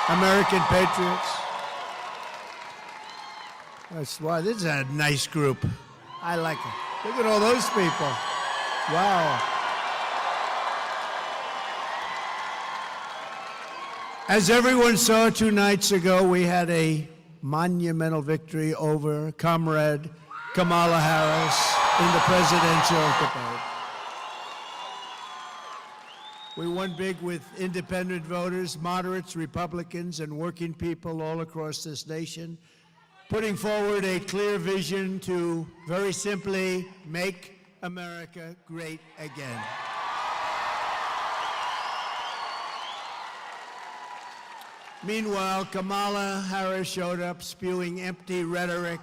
American patriots. That's why this is a nice group. I like it. Look at all those people. Wow. As everyone saw 2 nights ago, we had a monumental victory over Comrade Kamala Harris in the presidential debate. We won big with independent voters, moderates, Republicans, and working people all across this nation, putting forward a clear vision to, very simply, make America great again. Meanwhile, Kamala Harris showed up spewing empty rhetoric,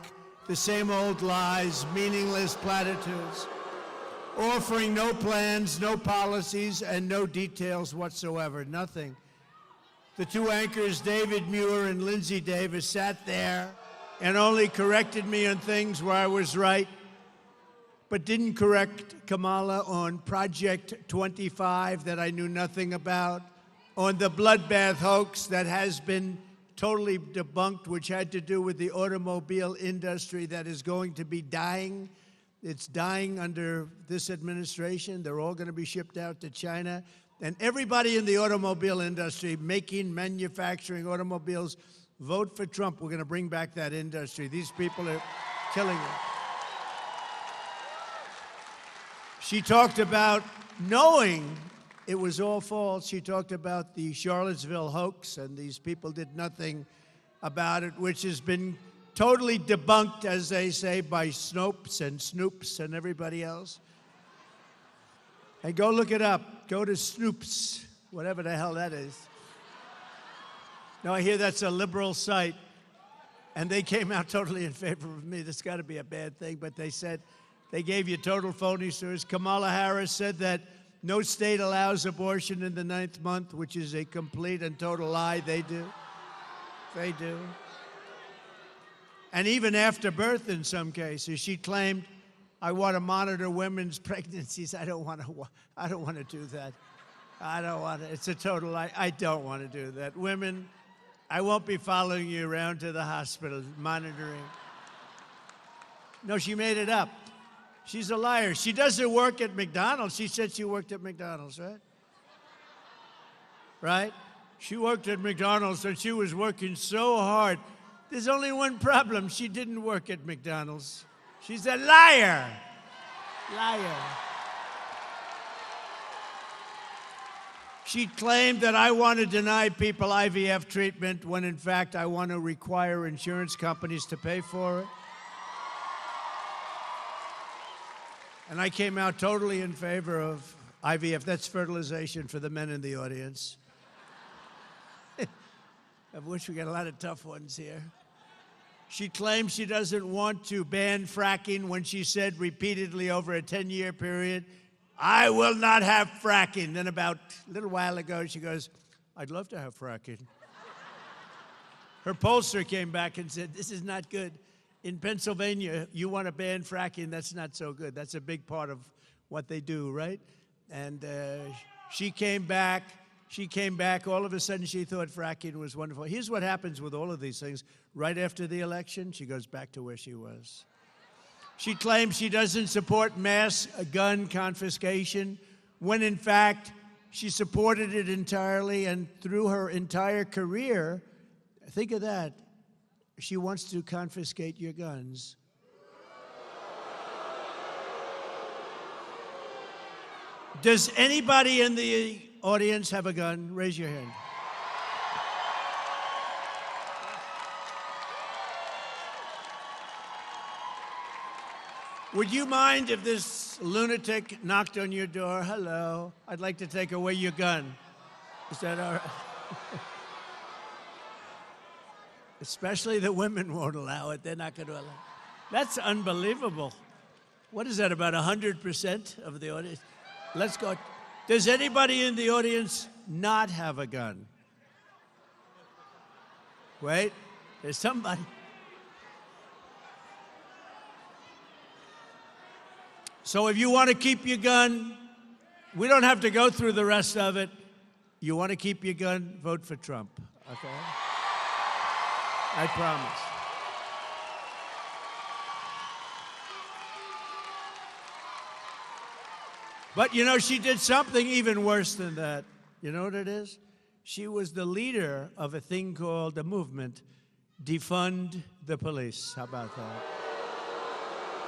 the same old lies, meaningless platitudes, offering no plans, no policies, and no details whatsoever, nothing. The 2 anchors, David Muir and Lindsay Davis, sat there and only corrected me on things where I was right, but didn't correct Kamala on Project 25 that I knew nothing about, on the bloodbath hoax that has been totally debunked, which had to do with the automobile industry that is going to be dying. It's dying under this administration. They're all going to be shipped out to China. And everybody in the automobile industry making, manufacturing automobiles, vote for Trump. We're going to bring back that industry. These people are killing it. She talked about knowing it was all false. She talked about the Charlottesville hoax, and these people did nothing about it, which has been totally debunked, as they say, by Snopes and Snoops and everybody else. And go look it up. Go to Snoops, whatever the hell that is. Now, I hear that's a liberal site, and they came out totally in favor of me. That's got to be a bad thing, but they said they gave you total phony stories. Kamala Harris said that no state allows abortion in the 9th month, which is a complete and total lie. They do. They do. And even after birth in some cases. She claimed, I want to monitor women's pregnancies. I don't want to do that. I don't want to. It's a total lie. I don't want to do that. Women, I won't be following you around to the hospital, monitoring. No, she made it up. She's a liar. She doesn't work at McDonald's. She said she worked at McDonald's, right? Right? She worked at McDonald's, and she was working so hard. There's only one problem. She didn't work at McDonald's. She's a liar. Liar. She claimed that I want to deny people IVF treatment when, in fact, I want to require insurance companies to pay for it. And I came out totally in favor of IVF. That's fertilization for the men in the audience. I wish we got a lot of tough ones here. She claims she doesn't want to ban fracking when she said repeatedly over a 10-year period, I will not have fracking. Then about a little while ago, she goes, I'd love to have fracking. Her pollster came back and said, this is not good. In Pennsylvania, you want to ban fracking, that's not so good. That's a big part of what they do, right? And she came back. All of a sudden, she thought fracking was wonderful. Here's what happens with all of these things. Right after the election, she goes back to where she was. She claims she doesn't support mass gun confiscation, when in fact, she supported it entirely, and through her entire career, think of that, she wants to confiscate your guns. Does anybody in the audience have a gun? Raise your hand. Would you mind if this lunatic knocked on your door? Hello, I'd like to take away your gun. Is that all right? Especially the women won't allow it. They're not going to allow it. That's unbelievable. What is that, about 100% of the audience? Let's go. Does anybody in the audience not have a gun? Wait, there's somebody. So if you want to keep your gun, we don't have to go through the rest of it. You want to keep your gun, vote for Trump. okay? I promise. But, you know, she did something even worse than that. You know what it is? She was the leader of a thing called, a movement, Defund the Police. How about that?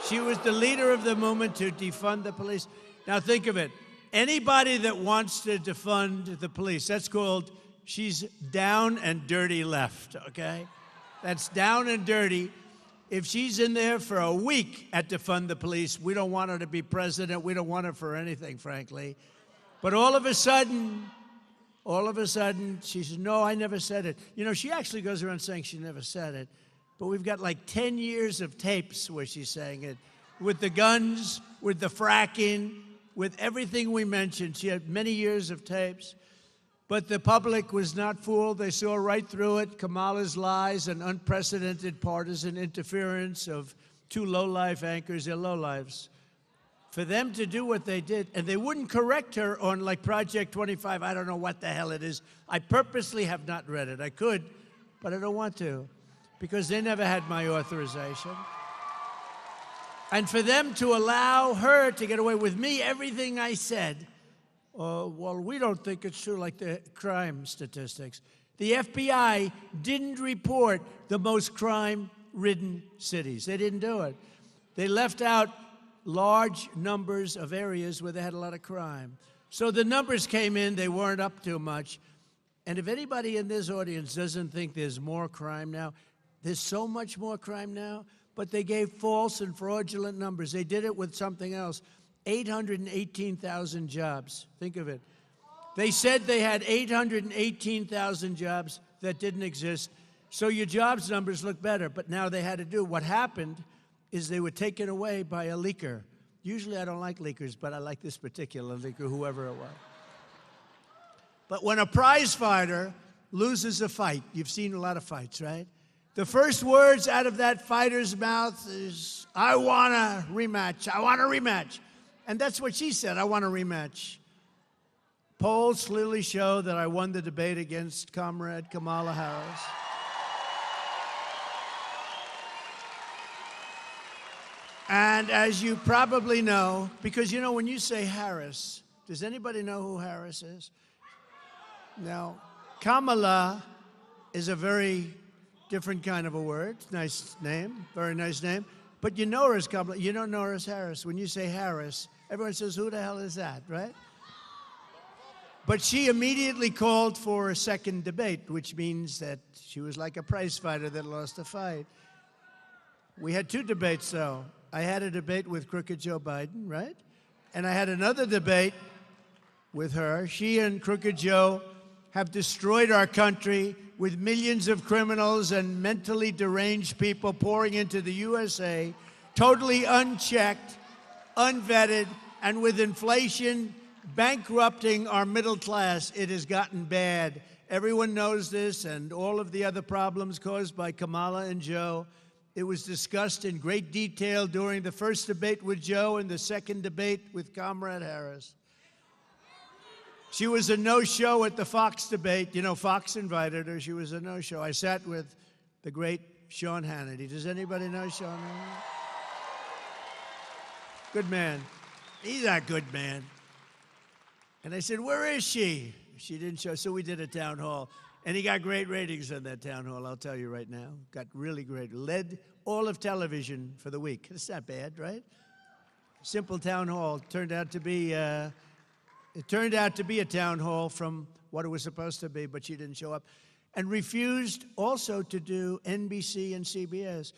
She was the leader of the movement to defund the police. Now think of it. Anybody that wants to defund the police, that's called, she's down and dirty left, okay? That's down and dirty. If she's in there for a week at defund the police, we don't want her to be president. We don't want her for anything, frankly. But all of a sudden, she says, no, I never said it. You know, she actually goes around saying she never said it. But we've got like 10 years of tapes where she's saying it. With the guns, with the fracking, with everything we mentioned. She had many years of tapes. But the public was not fooled. They saw right through it. Kamala's lies and unprecedented partisan interference of two low-life anchors. They're low-lives. For them to do what they did, and they wouldn't correct her on like Project 25. I don't know what the hell it is. I purposely have not read it. I could, but I don't want to, because they never had my authorization. And for them to allow her to get away with me, everything I said, well, we don't think it's true, like the crime statistics. The FBI didn't report the most crime-ridden cities. They didn't do it. They left out large numbers of areas where they had a lot of crime. So the numbers came in, they weren't up too much. And if anybody in this audience doesn't think there's more crime now, there's so much more crime now, but they gave false and fraudulent numbers. They did it with something else. 818,000 jobs. Think of it. They said they had 818,000 jobs that didn't exist. So your jobs numbers look better, but now they had to do. What happened is they were taken away by a leaker. Usually I don't like leakers, but I like this particular leaker, whoever it was. But when a prize fighter loses a fight, you've seen a lot of fights, right? The first words out of that fighter's mouth is, I want a rematch, I want a rematch. And that's what she said, I want a rematch. Polls clearly show that I won the debate against Comrade Kamala Harris. And as you probably know, because you know when you say Harris, does anybody know who Harris is? Now, Kamala is a very different kind of a word. Nice name, very nice name. But you know her as Kamala, you don't know her as Harris. When you say Harris, everyone says, who the hell is that, right? But she immediately called for a second debate, which means that she was like a prize fighter that lost a fight. We had two debates, though. I had a debate with crooked Joe Biden, right? And I had another debate with her. She and crooked Joe have destroyed our country with millions of criminals and mentally deranged people pouring into the USA, totally unchecked, unvetted, and with inflation bankrupting our middle class. It has gotten bad. Everyone knows this, and all of the other problems caused by Kamala and Joe. It was discussed in great detail during the first debate with Joe and the second debate with Comrade Harris. She was a no-show at the Fox debate. You know, Fox invited her. She was a no-show. I sat with the great Sean Hannity. Does anybody know Sean Hannity? Good man. He's a good man. And I said, where is she? She didn't show, so we did a town hall. And he got great ratings on that town hall, I'll tell you right now. Got really great. Led all of television for the week. It's not bad, right? Simple town hall. Turned out to be, it turned out to be a town hall from what it was supposed to be, but she didn't show up. And refused also to do NBC and CBS.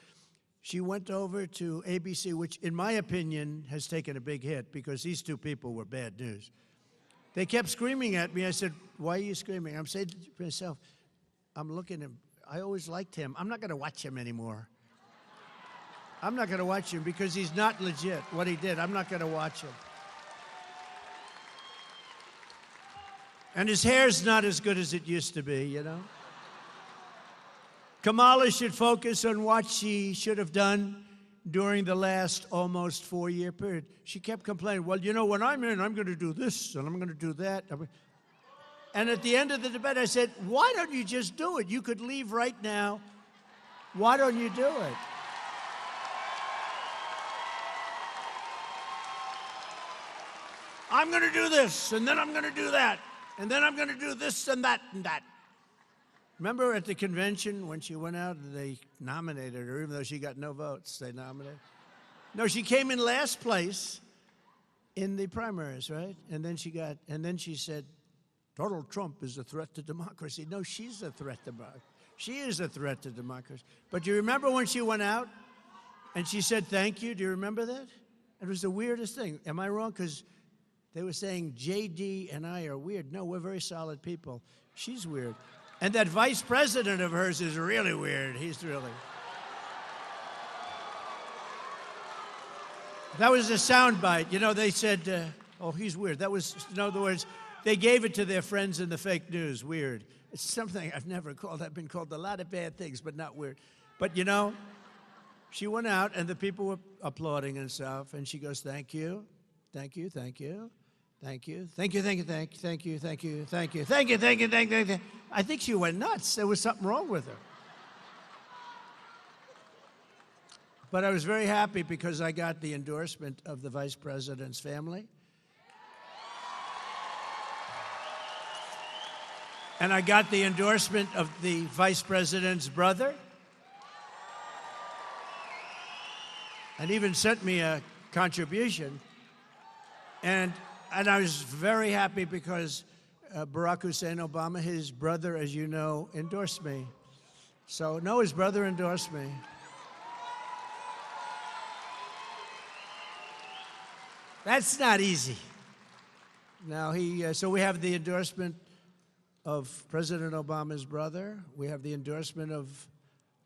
She went over to ABC, which in my opinion has taken a big hit because these two people were bad news. They kept screaming at me. I said, why are you screaming? I'm saying to myself, I'm looking at him. I always liked him. I'm not going to watch him anymore. I'm not going to watch him because he's not legit. What he did, I'm not going to watch him. And his hair's not as good as it used to be, you know? Kamala should focus on what she should have done during the last almost 4-year period. She kept complaining, well, you know, when I'm in, I'm going to do this, and I'm going to do that. And at the end of the debate, I said, why don't you just do it? You could leave right now. Why don't you do it? I'm going to do this, and then I'm going to do that, and then I'm going to do this and that and that. Remember at the convention when she went out and they nominated her, even though she got no votes, they nominated her? No, she came in last place in the primaries, right? And then she said, Donald Trump is a threat to democracy. No, she's a threat to democracy. She is a threat to democracy. But do you remember when she went out and she said thank you? Do you remember that? It was the weirdest thing. Am I wrong? Because they were saying JD and I are weird. No, we're very solid people. She's weird. And that vice president of hers is really weird. He's really... That was a soundbite. You know, they said, oh, he's weird. That was, in other words, they gave it to their friends in the fake news. Weird. It's something I've never called. I've been called a lot of bad things, but not weird. But, you know, she went out, and the people were applauding and stuff, and she goes, thank you, thank you, thank you, thank you, thank you, thank you, thank you, thank you, thank you, thank you, thank you, thank you, thank you, thank you. I think she went nuts. There was something wrong with her. But I was very happy because I got the endorsement of the vice president's family. And I got the endorsement of the vice president's brother. And even sent me a contribution. And I was very happy because Barack Hussein Obama, his brother, as you know, endorsed me. So, no, his brother endorsed me. That's not easy. Now, so we have the endorsement of President Obama's brother. We have the endorsement of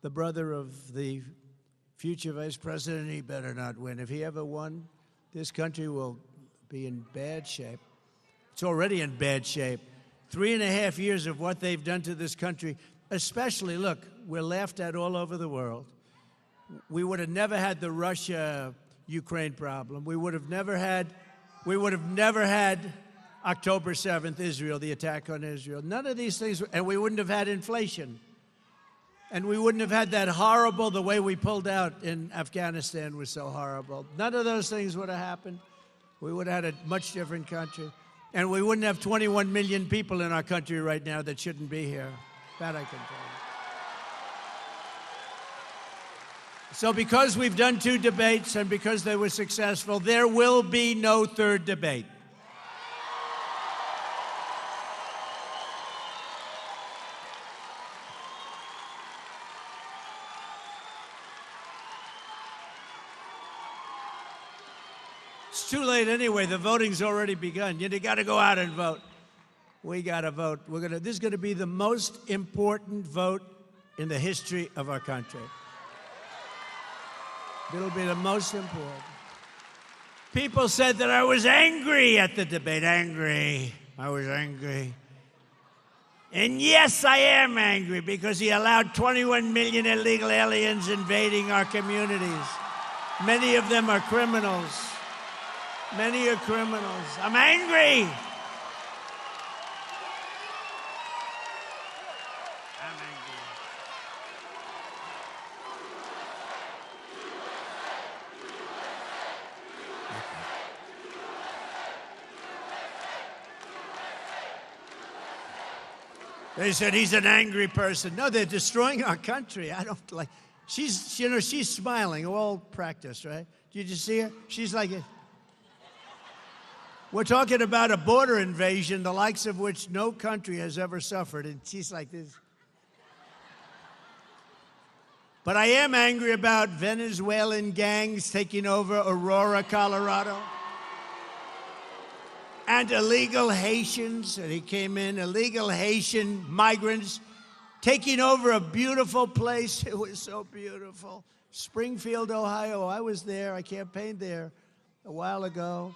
the brother of the future vice president. He better not win. If he ever won, this country will be in bad shape. It's already in bad shape. 3.5 years of what they've done to this country, especially, look, we're laughed at all over the world. We would have never had the Russia-Ukraine problem. We would have never had October 7th, Israel, the attack on Israel. None of these things, and we wouldn't have had inflation. And we wouldn't have had that horrible, the way we pulled out in Afghanistan was so horrible. None of those things would have happened. We would have had a much different country. And we wouldn't have 21 million people in our country right now that shouldn't be here. That I can tell you. So because we've done 2 debates and because they were successful, there will be no third debate. It's too late anyway. The voting's already begun. You got to go out and vote. We got to vote. This is going to be the most important vote in the history of our country. It'll be the most important. People said that I was angry at the debate. Angry. I was angry. And yes, I am angry because he allowed 21 million illegal aliens invading our communities. Many of them are criminals. Many are criminals. I'm angry. I'm angry. They said he's an angry person. No, they're destroying our country. I don't like. She's smiling. All practice, right? Did you see her? She's like. We're talking about a border invasion, the likes of which no country has ever suffered, and she's like this. But I am angry about Venezuelan gangs taking over Aurora, Colorado, and illegal Haitians, and he came in, illegal Haitian migrants taking over a beautiful place. It was so beautiful. Springfield, Ohio. I was there. I campaigned there a while ago.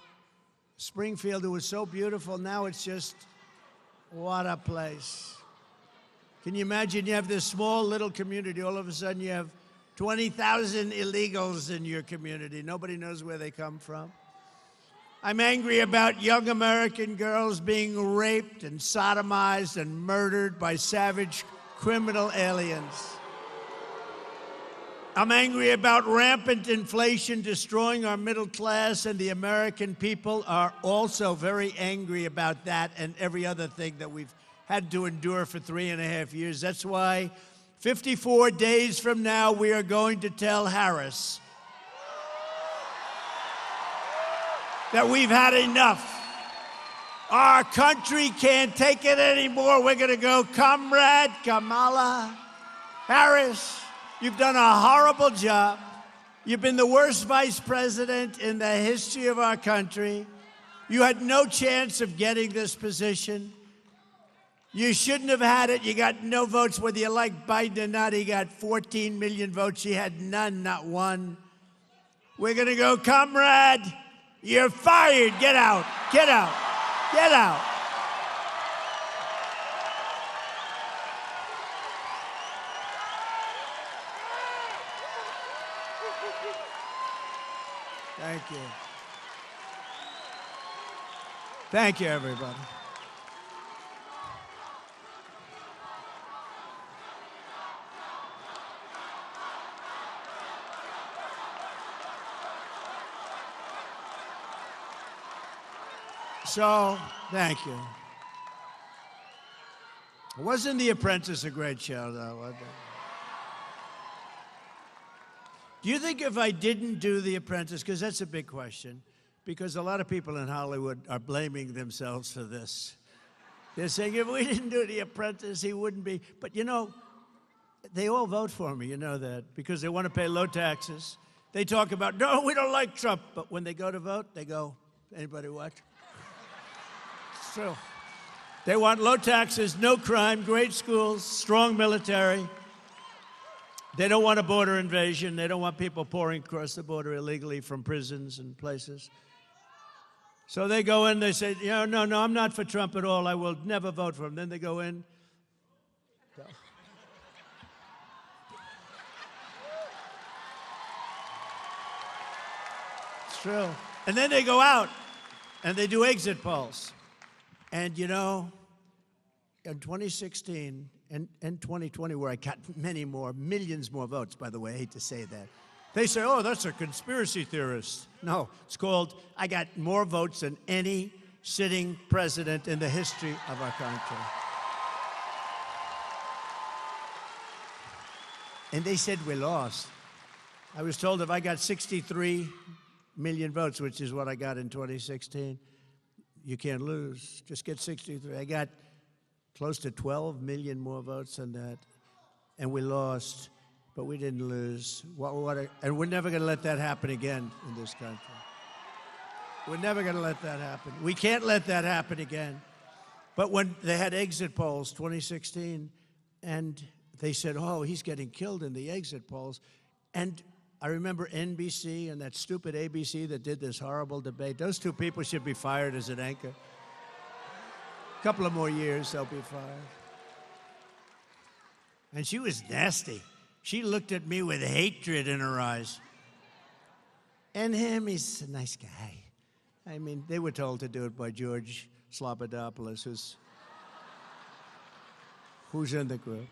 Springfield, it was so beautiful. Now it's just, what a place. Can you imagine you have this small little community, all of a sudden you have 20,000 illegals in your community. Nobody knows where they come from. I'm angry about young American girls being raped and sodomized and murdered by savage criminal aliens. I'm angry about rampant inflation destroying our middle class, and the American people are also very angry about that and every other thing that we've had to endure for 3.5 years. That's why 54 days from now, we are going to tell Harris that we've had enough. Our country can't take it anymore. We're going to go, Comrade Kamala Harris, you've done a horrible job. You've been the worst vice president in the history of our country. You had no chance of getting this position. You shouldn't have had it. You got no votes, whether you like Biden or not. He got 14 million votes. She had none, not one. We're going to go, Comrade, you're fired. Get out. Get out. Get out. Thank you. Thank you, everybody. So, thank you. Wasn't The Apprentice a great show, though? Was it? Do you think if I didn't do The Apprentice, because that's a big question, because a lot of people in Hollywood are blaming themselves for this. They're saying, if we didn't do The Apprentice, he wouldn't be. But, you know, they all vote for me, you know that, because they want to pay low taxes. They talk about, no, we don't like Trump. But when they go to vote, they go, anybody what? It's true. They want low taxes, no crime, great schools, strong military. They don't want a border invasion. They don't want people pouring across the border illegally from prisons and places. So they go in, they say, no, I'm not for Trump at all. I will never vote for him. Then they go in. It's true. And then they go out and they do exit polls. And, you know, in 2016 and 2020, where I got many more, millions more votes, by the way, I hate to say that. They say, oh, that's a conspiracy theorist. No, it's called, I got more votes than any sitting president in the history of our country. And they said we lost. I was told if I got 63 million votes, which is what I got in 2016, you can't lose. Just get 63. I got close to 12 million more votes than that, and we lost, but we didn't lose. And we're never going to let that happen again in this country. We're never going to let that happen. We can't let that happen again. But when they had exit polls, 2016, and they said, oh, he's getting killed in the exit polls, and I remember NBC and that stupid ABC that did this horrible debate. Those two people should be fired as an anchor. A couple of more years, they'll be fired. And she was nasty. She looked at me with hatred in her eyes. And him, he's a nice guy. I mean, they were told to do it by George Slobodanopoulos, who's in the group,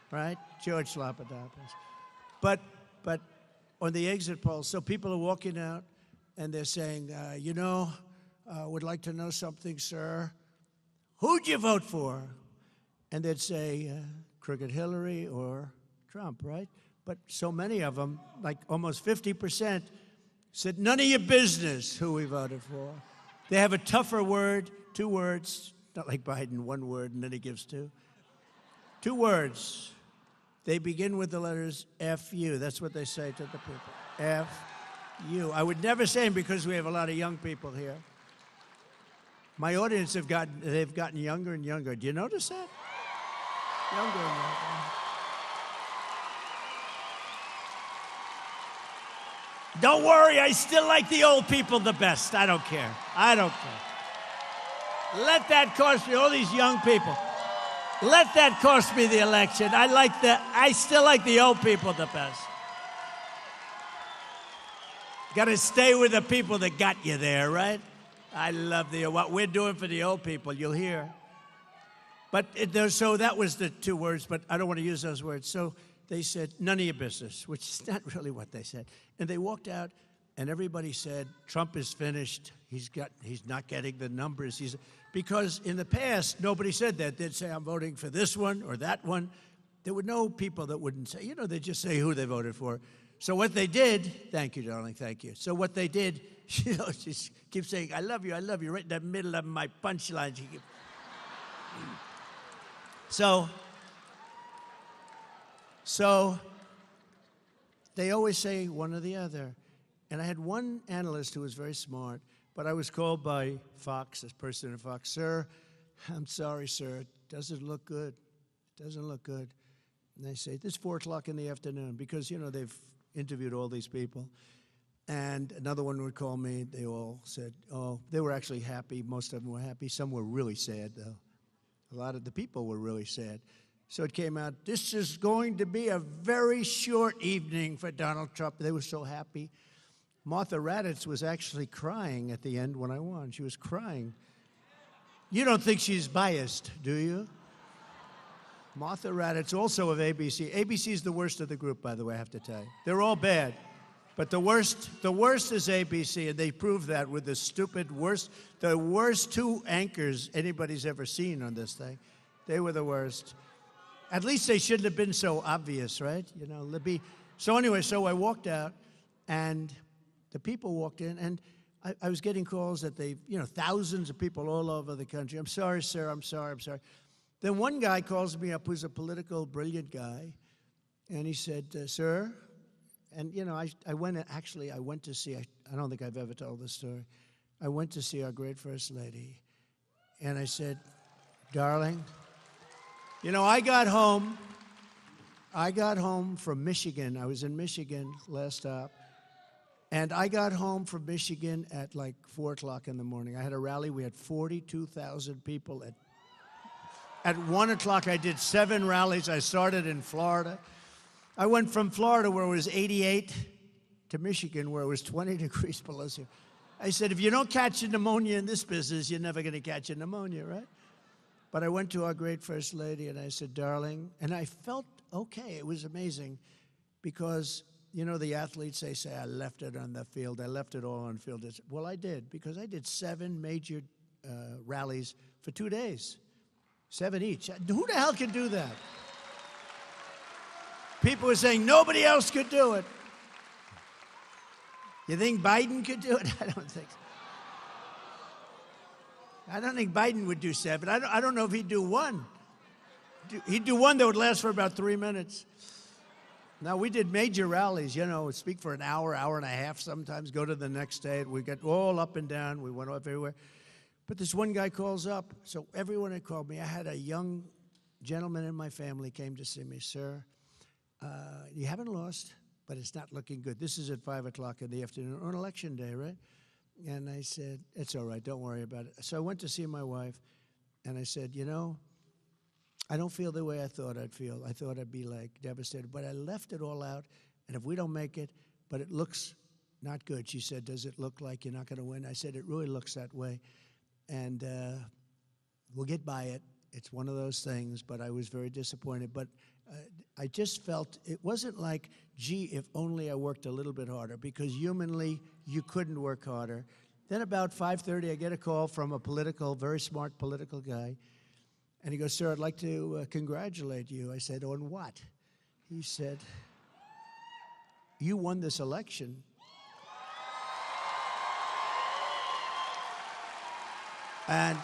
right? George Slobodanopoulos. But on the exit polls, so people are walking out and they're saying, would like to know something, sir. Who'd you vote for? And they'd say, Crooked Hillary or Trump, right? But so many of them, like almost 50%, said, none of your business who we voted for. They have a tougher word, 2 words, not like Biden, 1 word, and then he gives 2. 2 words. They begin with the letters F-U. That's what they say to the people. F-U. I would never say them because we have a lot of young people here. My audience they've gotten younger and younger. Do you notice that? Younger and younger. Don't worry, I still like the old people the best. I don't care. I don't care. Let that cost me, all these young people. Let that cost me the election. I still like the old people the best. Got to stay with the people that got you there, right? I love what we're doing for the old people, you'll hear. But so that was the two words, but I don't want to use those words. So they said, none of your business, which is not really what they said. And they walked out, and everybody said, Trump is finished. He's not getting the numbers. Because in the past, nobody said that. They'd say, I'm voting for this one or that one. There were no people that wouldn't say, they'd just say who they voted for. So what they did, thank you, darling, thank you. So what they did, she keeps saying, I love you, right in the middle of my punchline. So they always say one or the other. And I had one analyst who was very smart, but I was called by Fox, this person at Fox, sir, I'm sorry, sir, it doesn't look good. It doesn't look good. And they say, this is 4 o'clock in the afternoon, because, they've interviewed all these people. And another one would call me. They all said, oh, they were actually happy. Most of them were happy. Some were really sad, though. A lot of the people were really sad. So it came out, this is going to be a very short evening for Donald Trump. They were so happy. Martha Raddatz was actually crying at the end when I won. She was crying. You don't think she's biased, do you? Martha Raddatz, also of ABC. ABC is the worst of the group, by the way, I have to tell you. They're all bad. But the worst is ABC, and they proved that with the worst 2 anchors anybody's ever seen on this thing. They were the worst. At least they shouldn't have been so obvious, right? Libby. So anyway, so I walked out, and the people walked in, and I was getting calls that thousands of people all over the country. I'm sorry, sir, I'm sorry. Then one guy calls me up who's a political, brilliant guy, and he said, sir, and, I went to see, I don't think I've ever told this story. I went to see our great First Lady, and I said, darling, I got home from Michigan. I was in Michigan last stop, and I got home from Michigan at like 4 o'clock in the morning. I had a rally. We had 42,000 people. At 1 o'clock, I did 7 rallies. I started in Florida. I went from Florida, where it was 88, to Michigan, where it was 20 degrees below zero. I said, if you don't catch a pneumonia in this business, you're never going to catch a pneumonia, right? But I went to our great First Lady, and I said, darling, and I felt okay. It was amazing, because, the athletes, they say, I left it on the field. I left it all on the field. Well, I did, because I did 7 major rallies for 2 days, 7 each. Who the hell can do that? People were saying nobody else could do it. You think Biden could do it? I don't think so. I don't think Biden would do 7. I don't know if he'd do 1. He'd do 1 that would last for about 3 minutes. Now, we did major rallies, speak for an hour, hour and a half sometimes, go to the next state. We got all up and down. We went up everywhere. But this one guy calls up. So everyone had called me. I had a young gentleman in my family came to see me. Sir, you haven't lost, but it's not looking good. This is at 5 o'clock in the afternoon on election day, right? And I said, it's all right, don't worry about it. So I went to see my wife, and I said, I don't feel the way I thought I'd feel. I thought I'd be like devastated, but I left it all out, and if we don't make it, but it looks not good. She said, does it look like you're not going to win? I said, it really looks that way, and we'll get by it. It's one of those things, but I was very disappointed. But I just felt it wasn't like, gee, if only I worked a little bit harder, because humanly, you couldn't work harder. Then about 5:30, I get a call from a very smart political guy, and he goes, sir, I'd like to congratulate you. I said, on what? He said, you won this election. And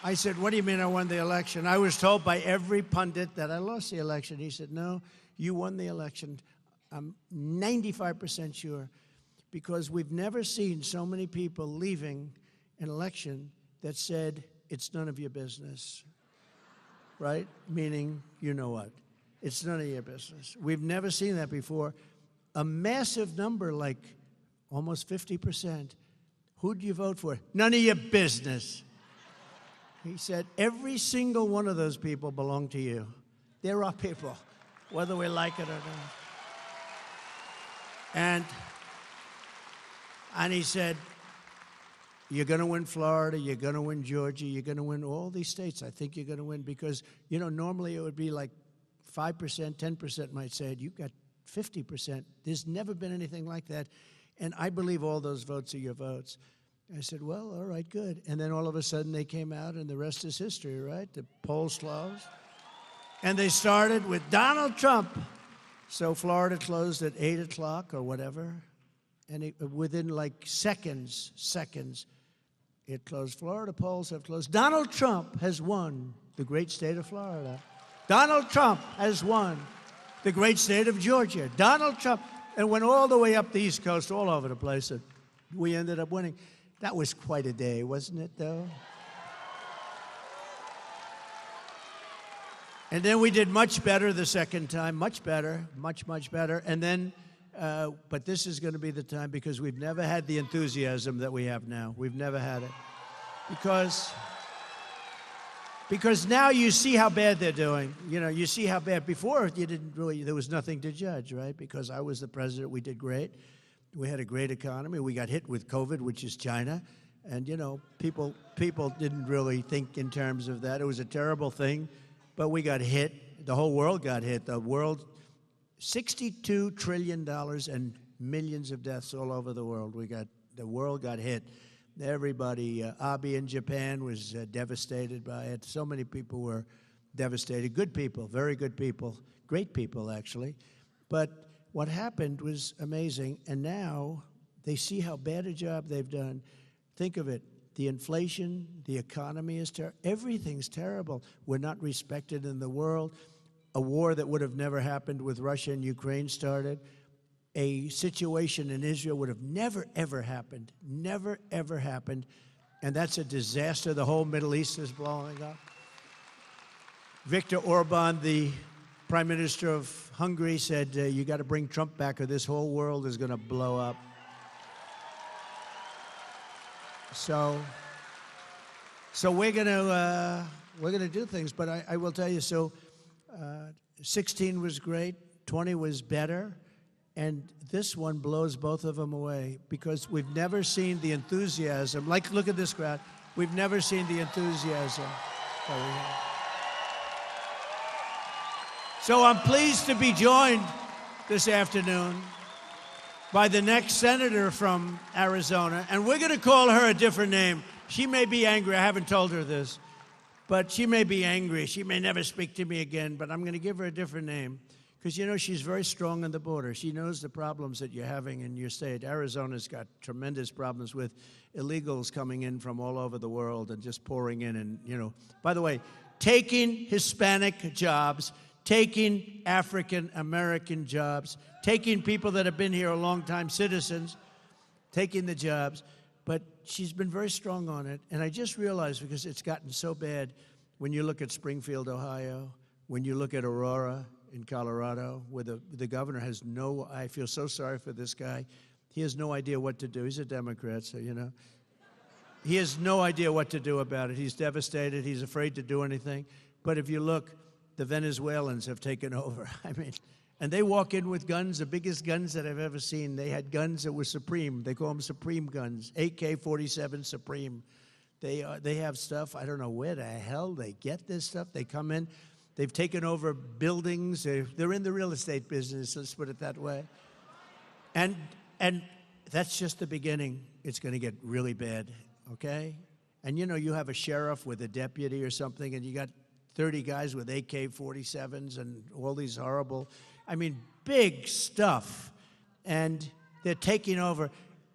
I said, what do you mean I won the election? I was told by every pundit that I lost the election. He said, no, you won the election. I'm 95% sure, because we've never seen so many people leaving an election that said, it's none of your business, right? Meaning, you know what? It's none of your business. We've never seen that before. A massive number, like almost 50%. Who'd you vote for? None of your business. He said, every single one of those people belong to you. They're our people, whether we like it or not. And he said, You're going to win Florida. You're going to win Georgia. You're going to win all these states. I think you're going to win because, normally it would be like 5%, 10% might say it. You've got 50%. There's never been anything like that. And I believe all those votes are your votes. I said, well, all right, good. And then all of a sudden they came out, and the rest is history, right? The polls closed. And they started with Donald Trump. So Florida closed at 8 o'clock or whatever. And within like seconds, it closed. Florida polls have closed. Donald Trump has won the great state of Florida. Donald Trump has won the great state of Georgia. Donald Trump. And went all the way up the East Coast, all over the place. And we ended up winning. That was quite a day, wasn't it, though? And then we did much better the second time. Much better. Much, much better. And then, but this is going to be the time because we've never had the enthusiasm that we have now. We've never had it. Because now you see how bad they're doing. You see how bad. Before, you didn't really, there was nothing to judge, right? Because I was the president, we did great. We had a great economy. We got hit with COVID, which is China. And, people didn't really think in terms of that. It was a terrible thing, but we got hit. The whole world got hit. The world, $62 trillion and millions of deaths all over the world. The world got hit. Everybody, Abe in Japan was devastated by it. So many people were devastated. Good people, very good people, great people, actually. But what happened was amazing, and now they see how bad a job they've done. Think of it. The inflation, the economy is terrible. Everything's terrible. We're not respected in the world. A war that would have never happened with Russia and Ukraine started. A situation in Israel would have never, ever happened. Never, ever happened. And that's a disaster. The whole Middle East is blowing up. Viktor Orban, the Prime Minister of Hungary, said, you got to bring Trump back or this whole world is going to blow up. So we're going to do things. But I will tell you, 16 was great. 20 was better. And this one blows both of them away because we've never seen the enthusiasm. Like, look at this crowd. We've never seen the enthusiasm that we have. So I'm pleased to be joined this afternoon by the next senator from Arizona. And we're going to call her a different name. She may be angry. I haven't told her this. But she may be angry. She may never speak to me again. But I'm going to give her a different name. Because, she's very strong on the border. She knows the problems that you're having in your state. Arizona's got tremendous problems with illegals coming in from all over the world and just pouring in. And, by the way, taking Hispanic jobs, taking African-American jobs, taking people that have been here a long time, citizens, taking the jobs. But she's been very strong on it. And I just realized, because it's gotten so bad, when you look at Springfield, Ohio, when you look at Aurora, in Colorado, where the governor has I feel so sorry for this guy. He has no idea what to do. He's a Democrat, so, He has no idea what to do about it. He's devastated. He's afraid to do anything. But if you look, the Venezuelans have taken over. And they walk in with guns, the biggest guns that I've ever seen. They had guns that were Supreme. They call them Supreme guns, AK-47 Supreme. They have stuff. I don't know where the hell they get this stuff. They come in. They've taken over buildings. They're in the real estate business, let's put it that way. And that's just the beginning. It's going to get really bad, okay? And, you have a sheriff with a deputy or something, and you got 30 guys with AK-47s and all these horrible, big stuff. And they're taking over.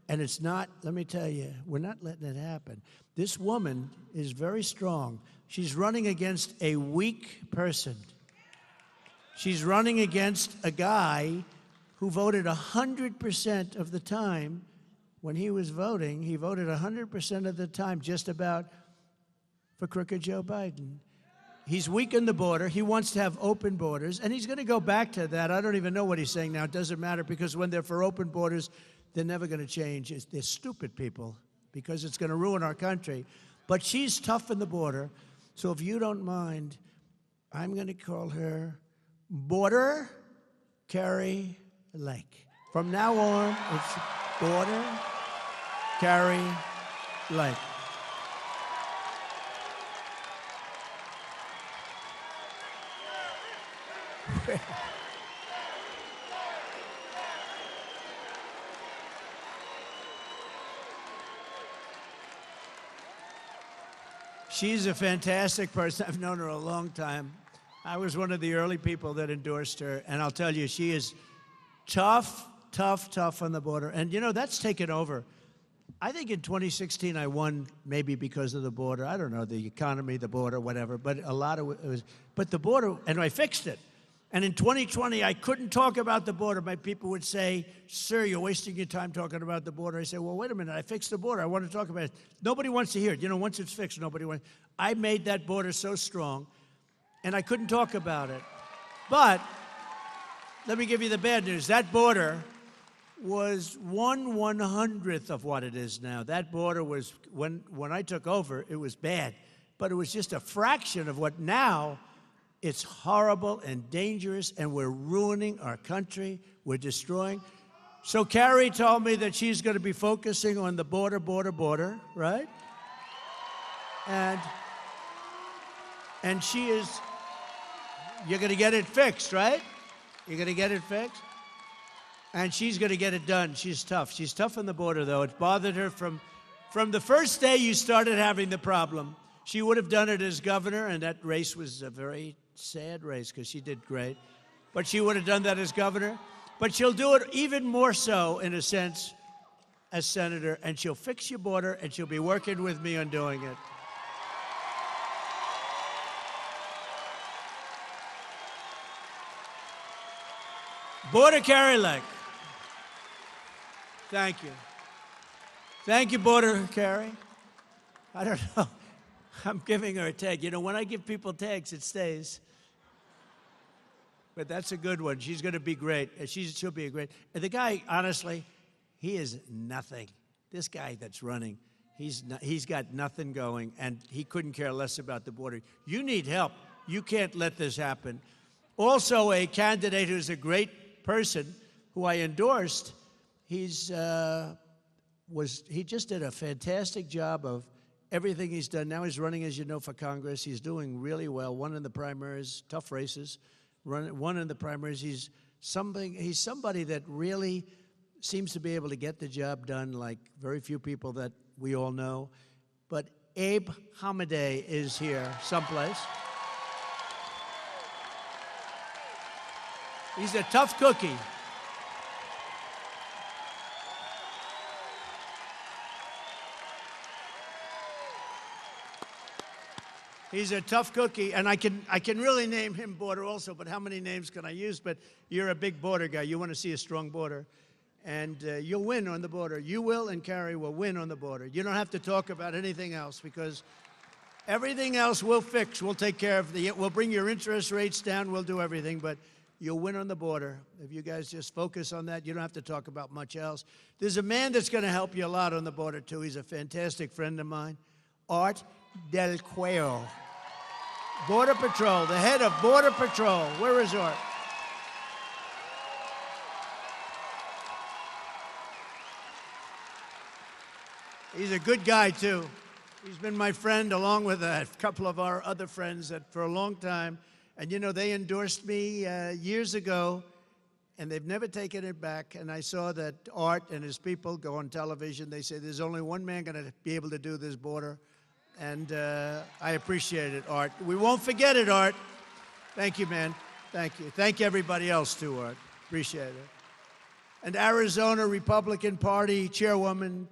And it's not, let me tell you, we're not letting it happen. This woman is very strong. She's running against a weak person. She's running against a guy who voted 100% of the time. When he was voting, he voted 100% of the time just about for crooked Joe Biden. He's weakened the border. He wants to have open borders, and he's going to go back to that. I don't even know what he's saying now. It doesn't matter, because when they're for open borders, they're never going to change. They're stupid people, because it's going to ruin our country. But she's tough in the border. So if you don't mind, I'm going to call her Border Carrie Lake. From now on, it's Border Carrie like. She's a fantastic person. I've known her a long time. I was one of the early people that endorsed her, and I'll tell you, she is tough, tough, tough on the border. And, you know, that's taken over. I think in 2016 I won maybe because of the border. I don't know, the economy, the border, whatever, but a lot of it was, but the border, and I fixed it. And in 2020, I couldn't talk about the border. My people would say, sir, you're wasting your time talking about the border. I say, well, wait a minute, I fixed the border. I want to talk about it. Nobody wants to hear it. You know, once it's fixed, nobody wants. I made that border so strong, and I couldn't talk about it. But let me give you the bad news. That border was 1/100th of what it is now. That border was, when I took over, it was bad. But it was just a fraction of what now. It's horrible and dangerous, and we're ruining our country. We're destroying. So Carrie told me that she's going to be focusing on the border, right? And she is, you're going to get it fixed, right? You're going to get it fixed? And she's going to get it done. She's tough. She's tough on the border, though. It bothered her from the first day you started having the problem. She would have done it as governor, and that race was a very sad race because she did great. But she would have done that as governor. But she'll do it even more so, in a sense, as senator, and she'll fix your border, and she'll be working with me on doing it. Border Carrie Lake. Thank you. Thank you, Border Carrie. I don't know. I'm giving her a tag. You know, when I give people tags, it stays. But that's a good one. She's going to be great. She'll be a great. And the guy, honestly, he is nothing. This guy that's running, he's got nothing going, and he couldn't care less about the border. You need help. You can't let this happen. Also, a candidate who's a great person, who I endorsed, he just did a fantastic job of everything he's done. Now he's running, as you know, for Congress. He's doing really well. Won in the primaries, tough races. Won in the primaries. He's somebody that really seems to be able to get the job done, like very few people that we all know. But Abe Hamadeh is here someplace. He's a tough cookie. He's a tough cookie, and I can really name him border also, but how many names can I use? But you're a big border guy. You want to see a strong border, and you'll win on the border. You will, and Carrie will win on the border. You don't have to talk about anything else, because everything else we'll fix. We'll take care of we'll bring your interest rates down. We'll do everything, but you'll win on the border. If you guys just focus on that, you don't have to talk about much else. There's a man that's going to help you a lot on the border, too. He's a fantastic friend of mine, Art Del Cuello. Border Patrol, the head of Border Patrol. Where is Art? He's a good guy, too. He's been my friend, along with a couple of our other friends, that for a long time. And, you know, they endorsed me years ago, and they've never taken it back. And I saw that Art and his people go on television. They say there's only one man going to be able to do this border. And I appreciate it, Art. We won't forget it, Art. Thank you, man. Thank you. Thank everybody else, too, Art. Appreciate it. And Arizona Republican Party Chairwoman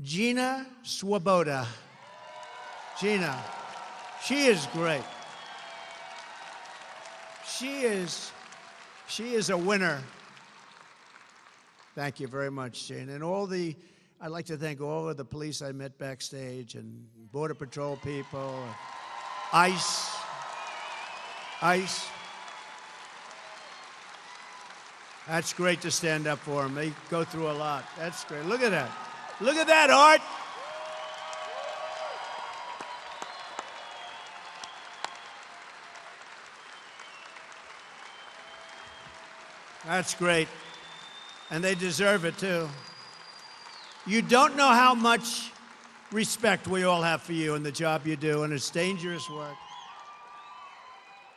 Gina Swoboda. Gina, she is great. She is a winner. Thank you very much, Gina. And I'd like to thank all of the police I met backstage, and Border Patrol people, ICE. That's great to stand up for them. They go through a lot. That's great. Look at that. Look at that, Art. That's great. And they deserve it, too. You don't know how much respect we all have for you and the job you do, and it's dangerous work.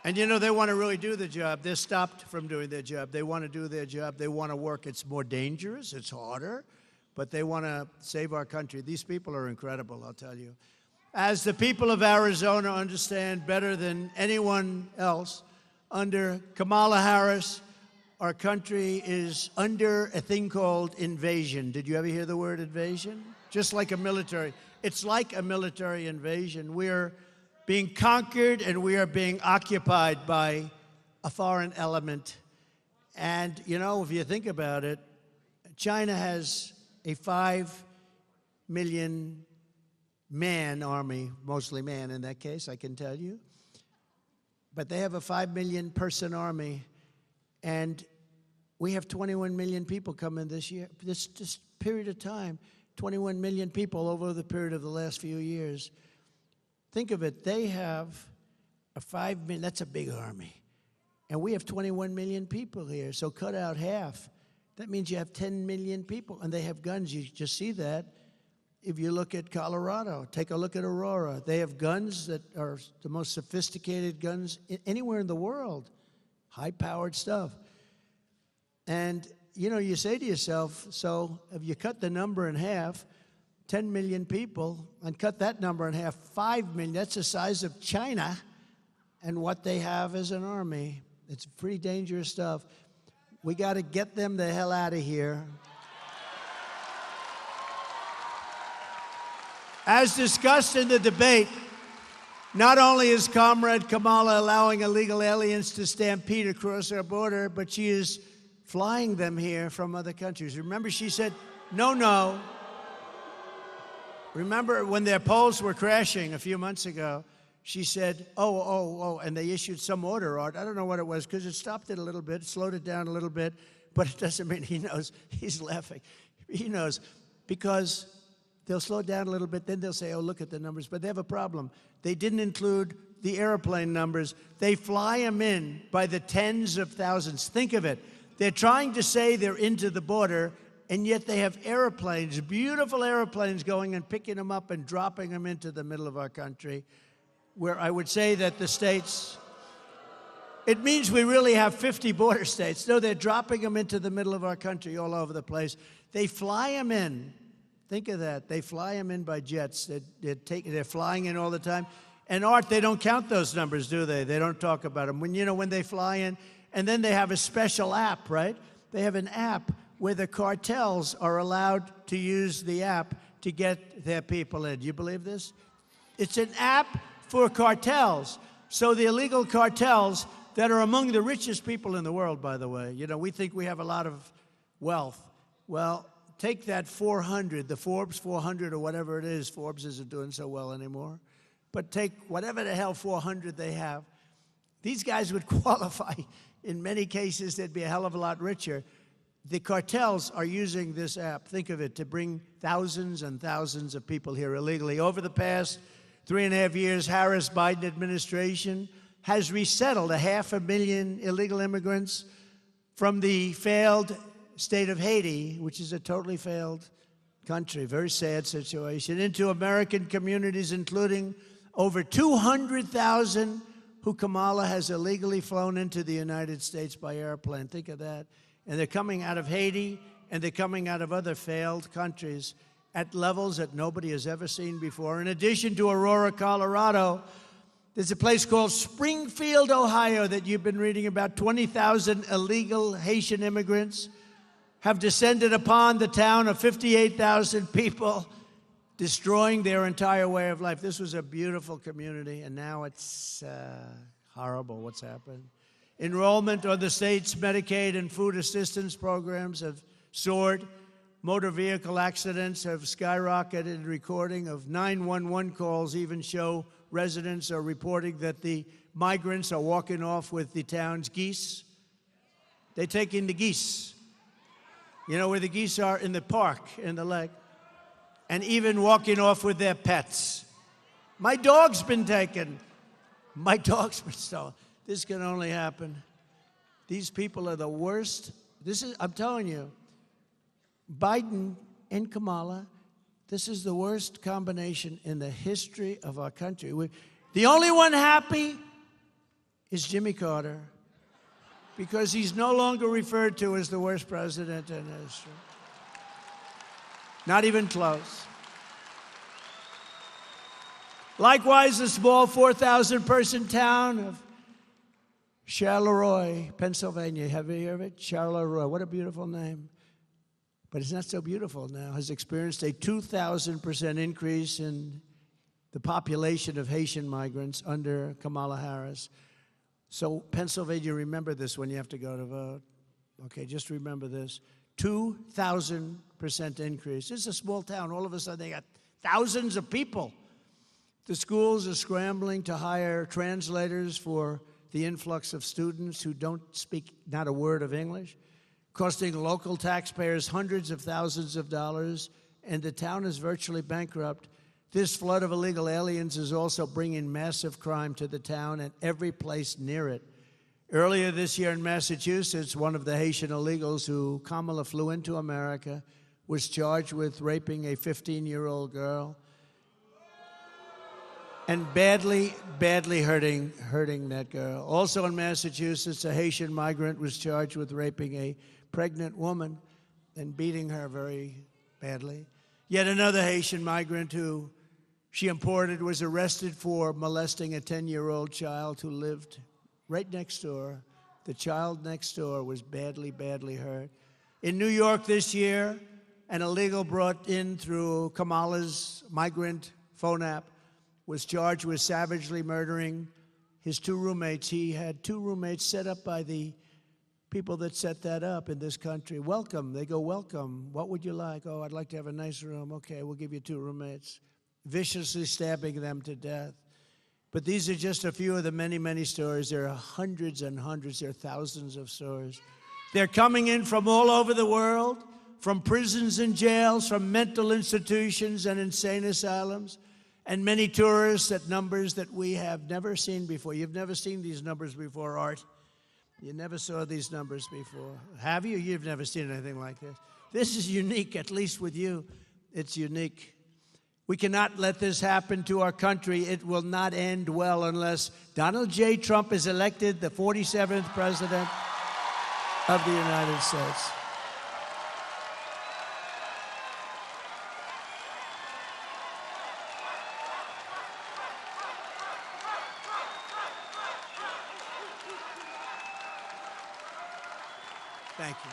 And you know, they want to really do the job. They're stopped from doing their job. They want to do their job. They want to work. It's more dangerous. It's harder. But they want to save our country. These people are incredible, I'll tell you. As the people of Arizona understand better than anyone else, under Kamala Harris, our country is under a thing called invasion. Did you ever hear the word invasion? Just like a military. It's like a military invasion. We're being conquered and we are being occupied by a foreign element. And, you know, if you think about it, China has a 5 million man army, mostly man in that case, I can tell you. But they have a 5 million person army, and we have 21 million people coming this year. This period of time, 21 million people over the period of the last few years. Think of it, they have a 5 million, that's a big army. And we have 21 million people here, so cut out half. That means you have 10 million people, and they have guns. You just see that if you look at Colorado. Take a look at Aurora. They have guns that are the most sophisticated guns anywhere in the world, high-powered stuff. And, you know, you say to yourself, so if you cut the number in half, 10 million people, and cut that number in half, 5 million, that's the size of China, and what they have is an army. It's pretty dangerous stuff. We got to get them the hell out of here. As discussed in the debate, not only is Comrade Kamala allowing illegal aliens to stampede across our border, but she is flying them here from other countries. Remember, she said, no, no. Remember when their polls were crashing a few months ago, she said, oh, and they issued some order. I don't know what it was, because it stopped it a little bit, slowed it down a little bit, but it doesn't mean he knows. He's laughing. He knows, because they'll slow down a little bit, then they'll say, oh, look at the numbers. But they have a problem. They didn't include the airplane numbers. They fly them in by the tens of thousands. Think of it. They're trying to say they're into the border, and yet they have airplanes, beautiful airplanes, going and picking them up and dropping them into the middle of our country, where I would say that the states, it means we really have 50 border states. No, they're dropping them into the middle of our country all over the place. They fly them in. Think of that. They fly them in by jets. They're flying in all the time. And Art, they don't count those numbers, do they? They don't talk about them. When they fly in, and then they have a special app, right? They have an app where the cartels are allowed to use the app to get their people in. Do you believe this? It's an app for cartels. So the illegal cartels that are among the richest people in the world, by the way. You know, we think we have a lot of wealth. Well, take that 400, the Forbes 400 or whatever it is. Forbes isn't doing so well anymore. But take whatever the hell 400 they have. These guys would qualify. In many cases, they'd be a hell of a lot richer. The cartels are using this app, think of it, to bring thousands and thousands of people here illegally. Over the past 3.5 years, Harris-Biden administration has resettled 500,000 illegal immigrants from the failed state of Haiti, which is a totally failed country, very sad situation, into American communities, including over 200,000 who Kamala has illegally flown into the United States by airplane. Think of that. And they're coming out of Haiti, and they're coming out of other failed countries at levels that nobody has ever seen before. In addition to Aurora, Colorado, there's a place called Springfield, Ohio, that you've been reading about. 20,000 illegal Haitian immigrants have descended upon the town of 58,000 people, destroying their entire way of life. This was a beautiful community, and now it's horrible what's happened. Enrollment on the state's Medicaid and food assistance programs have soared. Motor vehicle accidents have skyrocketed. Recording of 911 calls even show residents are reporting that the migrants are walking off with the town's geese. They take in the geese. You know where the geese are? In the park, in the lake. And even walking off with their pets. My dog's been taken. My dog's been stolen. This can only happen. These people are the worst. I'm telling you, Biden and Kamala, This is the worst combination in the history of our country. The only one happy is Jimmy Carter, because he's no longer referred to as the worst president in history. Not even close. Likewise, the small 4,000-person town of Charleroi, Pennsylvania. Have you heard of it? Charleroi. What a beautiful name. But it's not so beautiful now. Has experienced a 2,000% increase in the population of Haitian migrants under Kamala Harris. So Pennsylvania, remember this when you have to go to vote. Okay, just remember this. 2,000% increase. It's a small town. All of a sudden, they got thousands of people. The schools are scrambling to hire translators for the influx of students who don't speak not a word of English, costing local taxpayers hundreds of thousands of dollars, and the town is virtually bankrupt. This flood of illegal aliens is also bringing massive crime to the town and every place near it. Earlier this year in Massachusetts, one of the Haitian illegals who Kamala flew into America was charged with raping a 15-year-old girl and badly hurting that girl. Also in Massachusetts, a Haitian migrant was charged with raping a pregnant woman and beating her very badly. Yet another Haitian migrant who she imported was arrested for molesting a 10-year-old child who lived right next door. The child next door was badly hurt. In New York this year, an illegal brought in through Kamala's migrant phone app was charged with savagely murdering his two roommates. He had two roommates set up by the people that set that up in this country. Welcome. They go, welcome. What would you like? Oh, I'd like to have a nice room. Okay, we'll give you two roommates. Viciously stabbing them to death. But these are just a few of the many stories. There are hundreds and hundreds. There are thousands of stories. They're coming in from all over the world, from prisons and jails, from mental institutions and insane asylums, and many tourists at numbers that we have never seen before. You've never seen these numbers before, Art. You never saw these numbers before. Have you? You've never seen anything like this. This is unique, at least with you. It's unique. We cannot let this happen to our country. It will not end well unless Donald J. Trump is elected the 47th president of the United States. Thank you.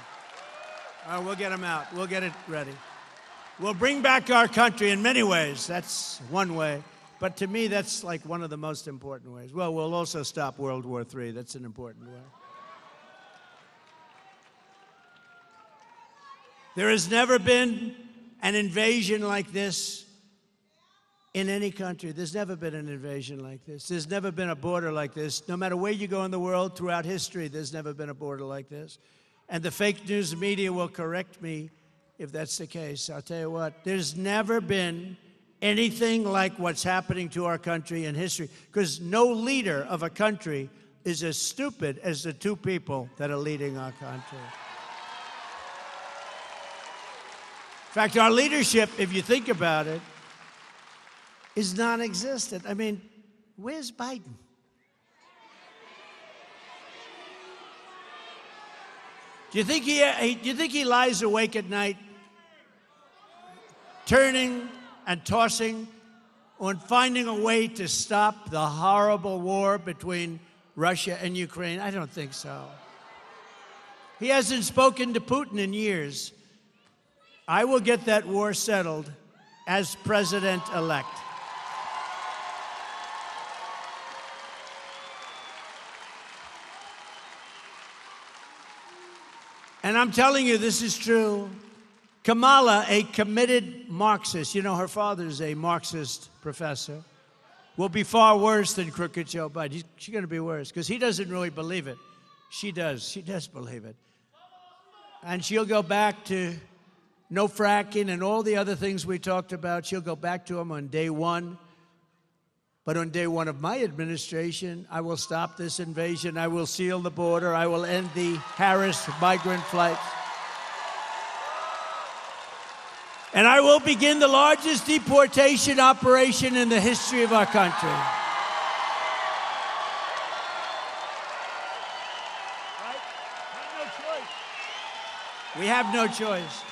All right, we'll get him out. We'll get it ready. We'll bring back our country in many ways. That's one way. But to me, that's like one of the most important ways. Well, we'll also stop World War III. That's an important way. There has never been an invasion like this in any country. There's never been an invasion like this. There's never been a border like this. No matter where you go in the world throughout history, there's never been a border like this. And the fake news media will correct me if that's the case. I'll tell you what, there's never been anything like what's happening to our country in history, because no leader of a country is as stupid as the two people that are leading our country. In fact, our leadership, if you think about it, is non-existent. I mean, where's Biden? Do you think he lies awake at night, turning and tossing on finding a way to stop the horrible war between Russia and Ukraine? I don't think so. He hasn't spoken to Putin in years. I will get that war settled as president-elect. And I'm telling you, this is true. Kamala, a committed Marxist, you know, her father's a Marxist professor, will be far worse than crooked Joe Biden. She's going to be worse because he doesn't really believe it. She does. She does believe it. And she'll go back to no fracking and all the other things we talked about. She'll go back to them on day one. But on day one of my administration, I will stop this invasion. I will seal the border. I will end the Harris migrant flights. And I will begin the largest deportation operation in the history of our country. Right? We have no choice. We have no choice.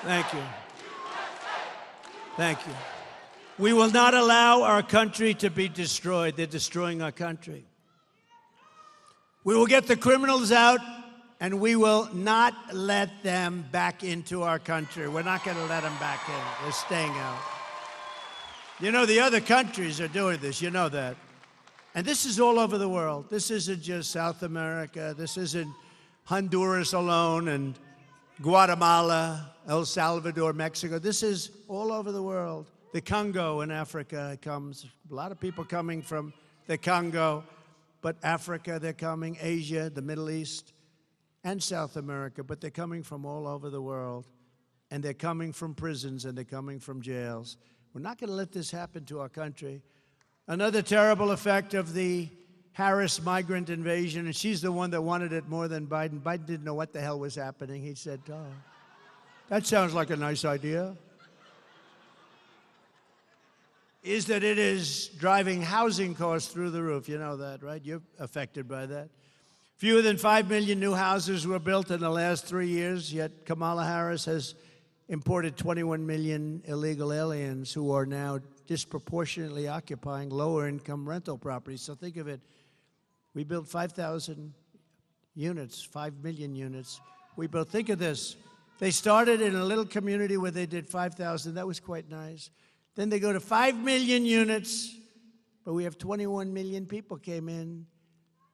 Thank you. Thank you. We will not allow our country to be destroyed. They're destroying our country. We will get the criminals out, and we will not let them back into our country. We're not going to let them back in. They're staying out. You know, the other countries are doing this. You know that. And this is all over the world. This isn't just South America. This isn't Honduras alone and Guatemala, El Salvador, Mexico. This is all over the world. The Congo in Africa comes. A lot of people coming from the Congo, but Africa, they're coming. Asia, the Middle East, and South America, but they're coming from all over the world. And they're coming from prisons, and they're coming from jails. We're not going to let this happen to our country. Another terrible effect of the Harris migrant invasion, and she's the one that wanted it more than Biden. Biden didn't know what the hell was happening. He said, oh, that sounds like a nice idea. Is that it is driving housing costs through the roof. You know that, right? You're affected by that. Fewer than 5 million new houses were built in the last 3 years, yet Kamala Harris has imported 21 million illegal aliens who are now disproportionately occupying lower-income rental properties. So think of it. We built 5,000 units, 5 million units. We built, think of this. They started in a little community where they did 5,000. That was quite nice. Then they go to 5 million units, but we have 21 million people came in.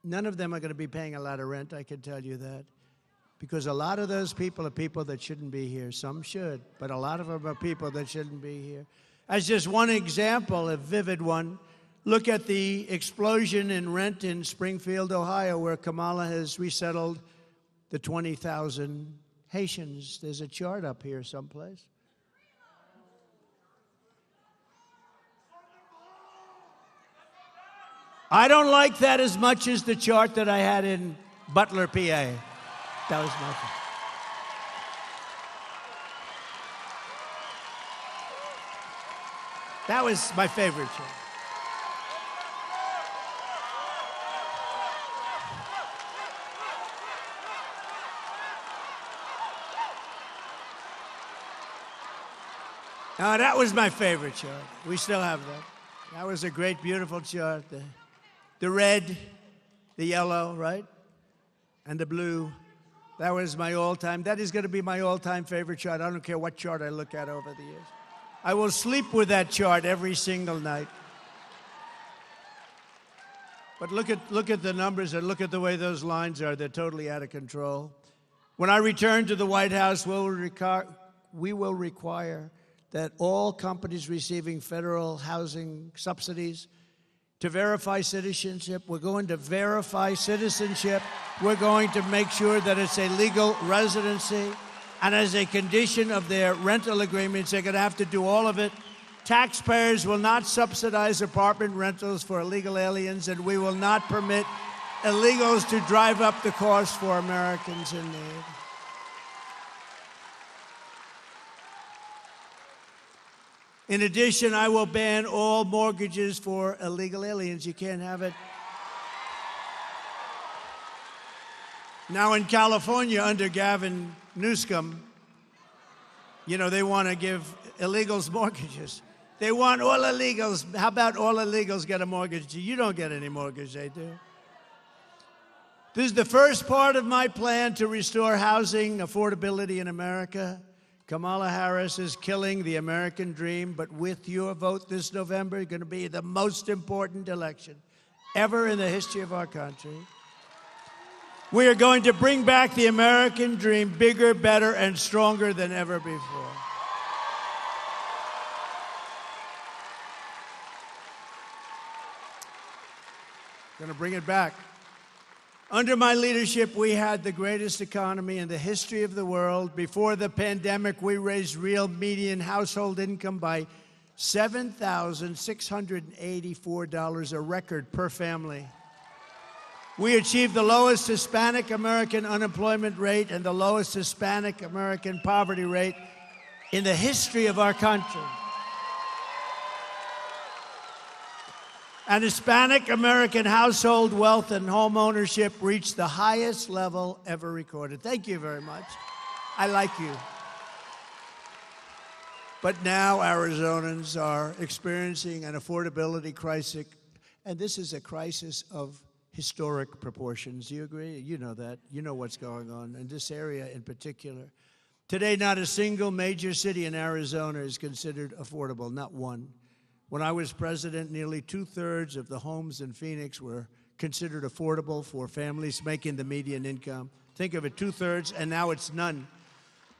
None of them are going to be paying a lot of rent, I can tell you that. Because a lot of those people are people that shouldn't be here. Some should, but a lot of them are people that shouldn't be here. As just one example, a vivid one, look at the explosion in rent in Springfield, Ohio, where Kamala has resettled the 20,000 Haitians. There's a chart up here someplace. I don't like that as much as the chart that I had in Butler, PA. That was my favorite. That was my favorite chart. That was my favorite chart. We still have that. That was a great, beautiful chart. The red, the yellow, right? And the blue. That was my all-time. That is going to be my all-time favorite chart. I don't care what chart I look at over the years. I will sleep with that chart every single night. But look at the numbers and look at the way those lines are. They're totally out of control. When I return to the White House, we will require that all companies receiving federal housing subsidies to verify citizenship. We're going to verify citizenship. We're going to make sure that it's a legal residency. And as a condition of their rental agreements, they're going to have to do all of it. Taxpayers will not subsidize apartment rentals for illegal aliens, and we will not permit illegals to drive up the cost for Americans in need. In addition, I will ban all mortgages for illegal aliens. You can't have it. Now in California, under Gavin Newsom, you know, they want to give illegals mortgages. They want all illegals. How about all illegals get a mortgage? You don't get any mortgage, they do. This is the first part of my plan to restore housing affordability in America. Kamala Harris is killing the American dream, but with your vote this November, it's going to be the most important election ever in the history of our country. We are going to bring back the American dream bigger, better, and stronger than ever before. Going to bring it back. Under my leadership, we had the greatest economy in the history of the world. Before the pandemic, we raised real median household income by $7,684, a record per family. We achieved the lowest Hispanic American unemployment rate and the lowest Hispanic American poverty rate in the history of our country. And Hispanic American household wealth and home ownership reached the highest level ever recorded. Thank you very much. I like you. But now Arizonans are experiencing an affordability crisis, and this is a crisis of historic proportions. Do you agree? You know that. You know what's going on in this area in particular. Today, not a single major city in Arizona is considered affordable, not one. When I was president, nearly 2/3 of the homes in Phoenix were considered affordable for families making the median income. Think of it, 2/3, and now it's none.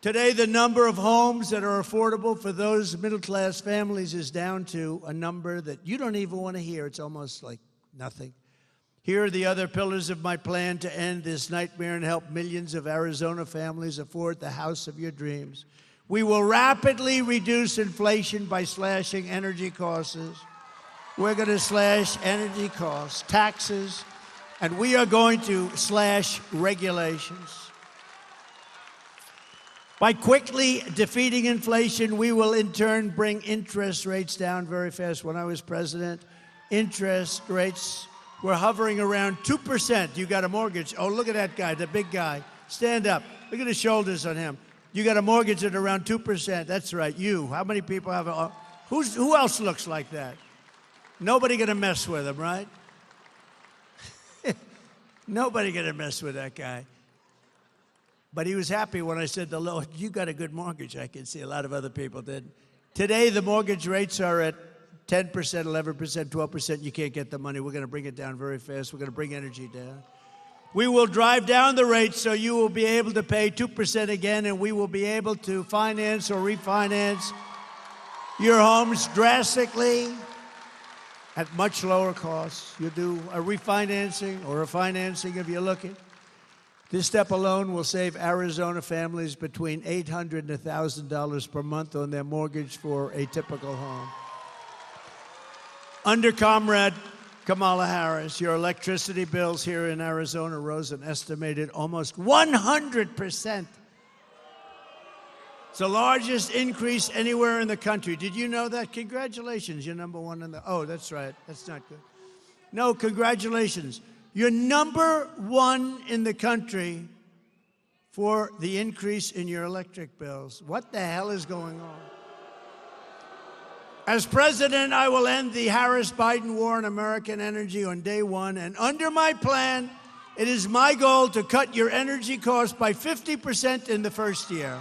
Today, the number of homes that are affordable for those middle-class families is down to a number that you don't even want to hear. It's almost like nothing. Here are the other pillars of my plan to end this nightmare and help millions of Arizona families afford the house of your dreams. We will rapidly reduce inflation by slashing energy costs. We're going to slash energy costs, taxes, and we are going to slash regulations. By quickly defeating inflation, we will in turn bring interest rates down very fast. When I was president, interest rates were hovering around 2%. You got a mortgage. Oh, look at that guy, the big guy. Stand up. Look at the shoulders on him. You got a mortgage at around 2%. That's right, you. How many people have a... Who else looks like that? Nobody gonna mess with him, right? Nobody gonna mess with that guy. But he was happy when I said, Lord, you got a good mortgage. I can see a lot of other people did. Today, the mortgage rates are at 10%, 11%, 12%. You can't get the money. We're gonna bring it down very fast. We're gonna bring energy down. We will drive down the rates so you will be able to pay 2% again, and we will be able to finance or refinance your homes drastically at much lower costs. You do a refinancing or a financing if you're looking. This step alone will save Arizona families between $800 and $1,000 per month on their mortgage for a typical home. Under Comrade Kamala Harris, your electricity bills here in Arizona rose an estimated almost 100%. It's the largest increase anywhere in the country. Did you know that? Congratulations, you're number one in the... Oh, that's right. That's not good. No, congratulations. You're number one in the country for the increase in your electric bills. What the hell is going on? As president, I will end the Harris-Biden war on American energy on day one, and under my plan, it is my goal to cut your energy costs by 50% in the first year.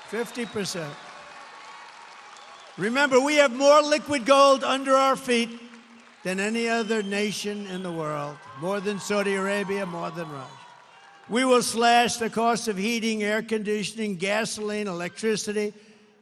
50%. Remember, we have more liquid gold under our feet than any other nation in the world, more than Saudi Arabia, more than Russia. We will slash the cost of heating, air conditioning, gasoline, electricity,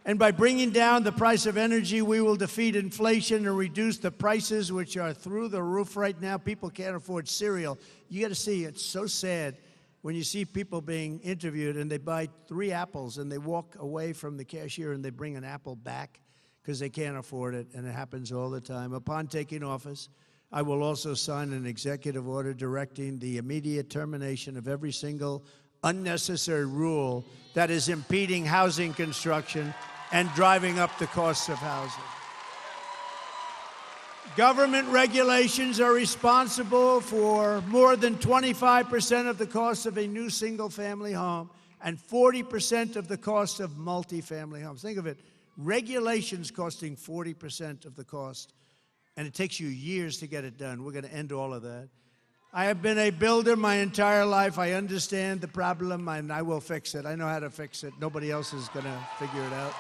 and by bringing down the price of energy, we will defeat inflation and reduce the prices, which are through the roof right now. People can't afford cereal. You got to see, it's so sad when you see people being interviewed and they buy 3 apples and they walk away from the cashier and they bring an apple back because they can't afford it, and it happens all the time. Upon taking office, I will also sign an executive order directing the immediate termination of every single unnecessary rule that is impeding housing construction and driving up the costs of housing. Government regulations are responsible for more than 25% of the cost of a new single-family home and 40% of the cost of multifamily homes. Think of it, regulations costing 40% of the cost. And it takes you years to get it done. We're going to end all of that. I have been a builder my entire life. I understand the problem, and I will fix it. I know how to fix it. Nobody else is going to figure it out.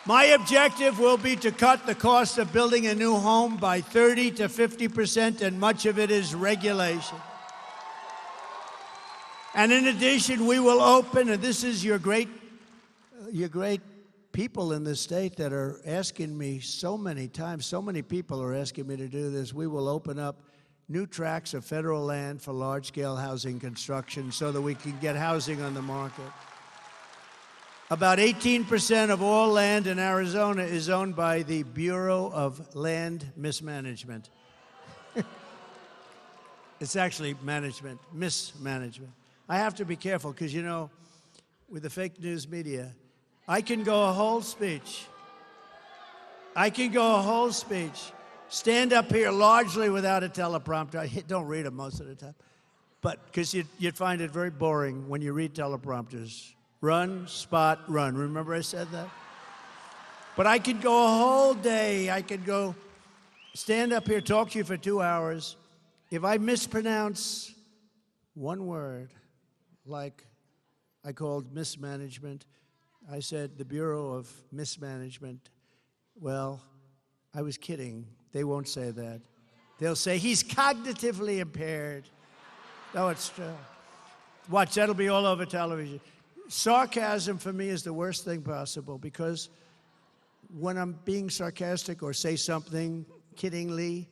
My objective will be to cut the cost of building a new home by 30 to 50%, and much of it is regulation. And in addition, we will open, and this is your great people in this state that are asking me so many times, so many people are asking me to do this. We will open up new tracts of federal land for large-scale housing construction so that we can get housing on the market. About 18% of all land in Arizona is owned by the Bureau of Land Mismanagement. It's actually management, mismanagement. I have to be careful because, you know, with the fake news media, I can go a whole speech. Stand up here largely without a teleprompter. I don't read them most of the time. But because you'd find it very boring when you read teleprompters. Run, spot, run. Remember I said that? But I could go a whole day. I could go stand up here, talk to you for 2 hours. If I mispronounce one word, like I called mismanagement, I said the Bureau of Mismanagement. Well, I was kidding. They won't say that. They'll say he's cognitively impaired. No, it's true. Watch, that'll be all over television. Sarcasm for me is the worst thing possible because when I'm being sarcastic or say something kiddingly,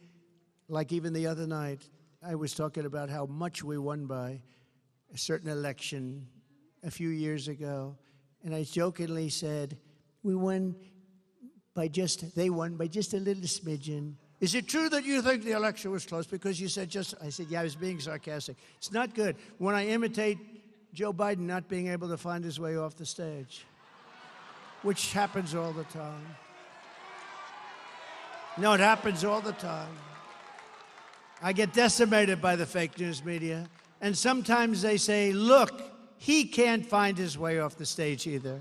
like even the other night, I was talking about how much we won by a certain election a few years ago, and I jokingly said, they won by just a little smidgen. Is it true that you think the election was close because you said just, I said, yeah, I was being sarcastic. It's not good when I imitate Joe Biden not being able to find his way off the stage, which happens all the time. No, it happens all the time. I get decimated by the fake news media, and sometimes they say, look, he can't find his way off the stage either.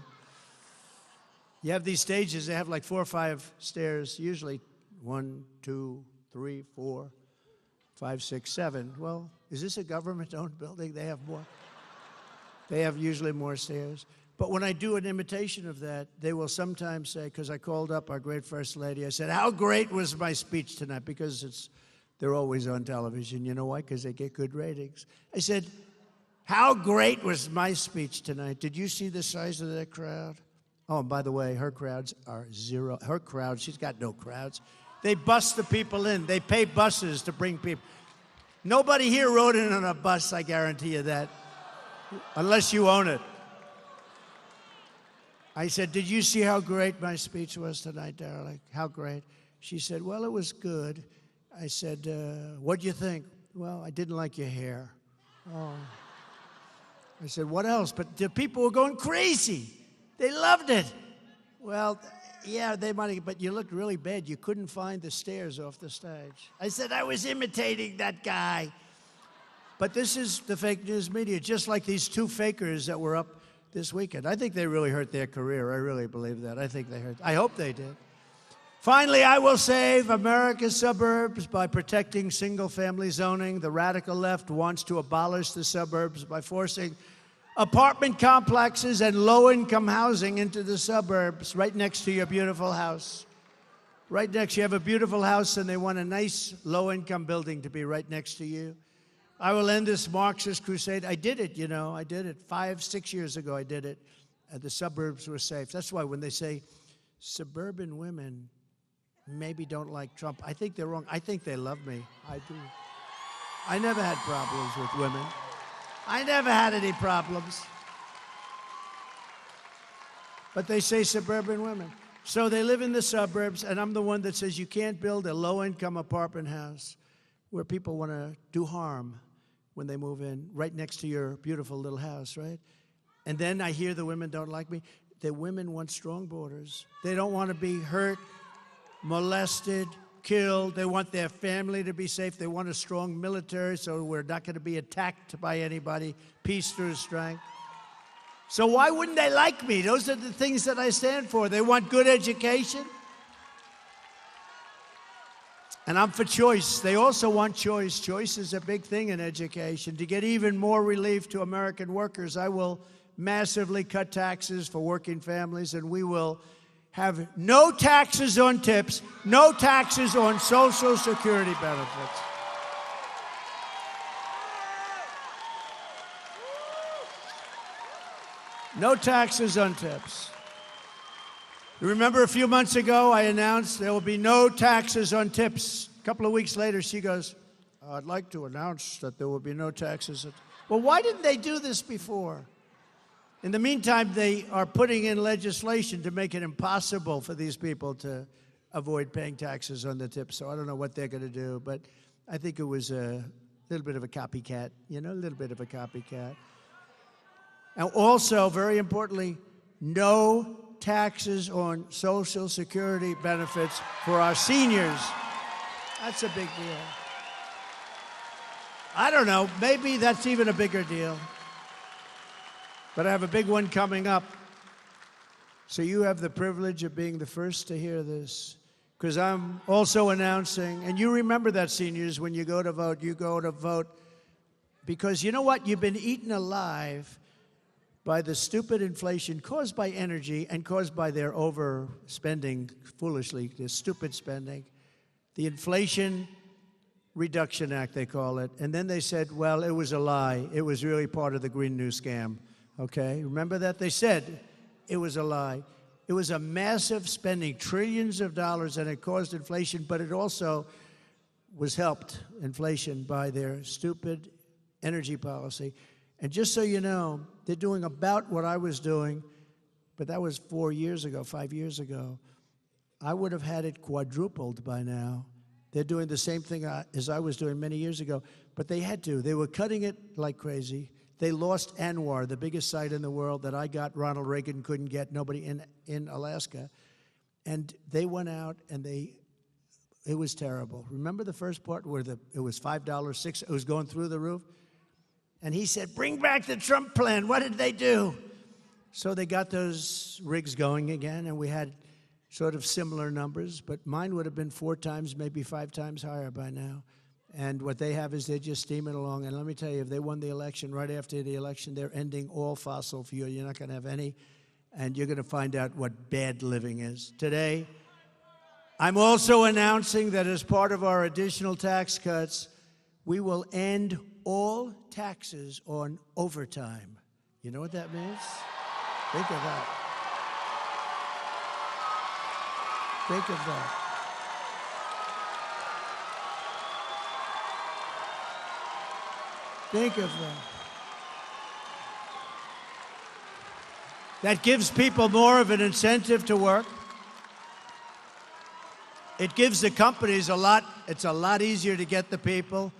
You have these stages, they have like 4 or 5 stairs, usually 1, 2, 3, 4, 5, 6, 7. Well, is this a government-owned building? They have more. They have usually more stairs. But when I do an imitation of that, they will sometimes say, because I called up our great First Lady, I said, how great was my speech tonight? Because they're always on television. You know why? Because they get good ratings. I said, how great was my speech tonight? Did you see the size of that crowd? Oh, and by the way, her crowds are zero. Her crowd, she's got no crowds. They bus the people in. They pay buses to bring people. Nobody here rode in on a bus, I guarantee you that, unless you own it. I said, did you see how great my speech was tonight, darling? How great? She said, well, it was good. I said, what'd you think? Well, I didn't like your hair. Oh. I said, what else? But the people were going crazy. They loved it. Well, yeah, they might, but you looked really bad. You couldn't find the stairs off the stage. I said, I was imitating that guy. But this is the fake news media, just like these 2 fakers that were up this weekend. I think they really hurt their career. I really believe that. I think they hurt. I hope they did. Finally, I will save America's suburbs by protecting single-family zoning. The radical left wants to abolish the suburbs by forcing apartment complexes and low-income housing into the suburbs right next to your beautiful house. Right next, you have a beautiful house and they want a nice low-income building to be right next to you. I will end this Marxist crusade. I did it, you know, I did it 5, 6 years ago. I did it. The suburbs were safe. That's why when they say suburban women maybe don't like Trump, I think they're wrong. I think they love me. I do. I never had problems with women. I never had any problems. But they say suburban women. So they live in the suburbs, and I'm the one that says you can't build a low-income apartment house where people want to do harm when they move in, right next to your beautiful little house, right? And then I hear the women don't like me. The women want strong borders. They don't want to be hurt, molested, killed. They want their family to be safe. They want a strong military so we're not going to be attacked by anybody. Peace through strength. So why wouldn't they like me? Those are the things that I stand for. They want good education. And I'm for choice. They also want choice. Choice is a big thing in education. To get even more relief to American workers, I will massively cut taxes for working families, and we will have no taxes on tips, no taxes on Social Security benefits. No taxes on tips. You remember a few months ago I announced there will be no taxes on tips. A couple of weeks later she goes, I'd like to announce that there will be no taxes. Well, why didn't they do this before? In the meantime, they are putting in legislation to make it impossible for these people to avoid paying taxes on the tips. So I don't know what they're going to do, but I think it was a little bit of a copycat, a little bit of a copycat. And also, very importantly, no taxes on Social Security benefits for our seniors. That's a big deal. I don't know, maybe that's even a bigger deal. But I have a big one coming up. So you have the privilege of being the first to hear this, because I'm also announcing, and you remember that, seniors, when you go to vote, because you know what? You've been eaten alive by the stupid inflation caused by energy and caused by their overspending, foolishly, their stupid spending. The Inflation Reduction Act, they call it. And then they said, well, it was a lie. It was really part of the Green New scam. Okay, remember that? They said it was a lie. It was a massive spending, trillions of dollars, and it caused inflation, but it also was helped, inflation, by their stupid energy policy. And just so you know, they're doing about what I was doing, but that was 4 years ago, 5 years ago. I would have had it quadrupled by now. They're doing the same thing as I was doing many years ago, but they had to. They were cutting it like crazy. They lost ANWR, the biggest site in the world that I got, Ronald Reagan couldn't get, nobody in Alaska. And they went out and it was terrible. Remember the first part where it was $5, $6, it was going through the roof? And he said, bring back the Trump plan. What did they do? So they got those rigs going again, and we had sort of similar numbers, but mine would have been 4 times, maybe 5 times higher by now. And what they have is they're just steaming along. And let me tell you, if they won the election, right after the election, they're ending all fossil fuel. You're not going to have any, and you're going to find out what bad living is. Today, I'm also announcing that as part of our additional tax cuts, we will end all taxes on overtime. You know what that means? Think of that. Think of that. Think of that. That gives people more of an incentive to work. It gives the companies it's a lot easier to get the people.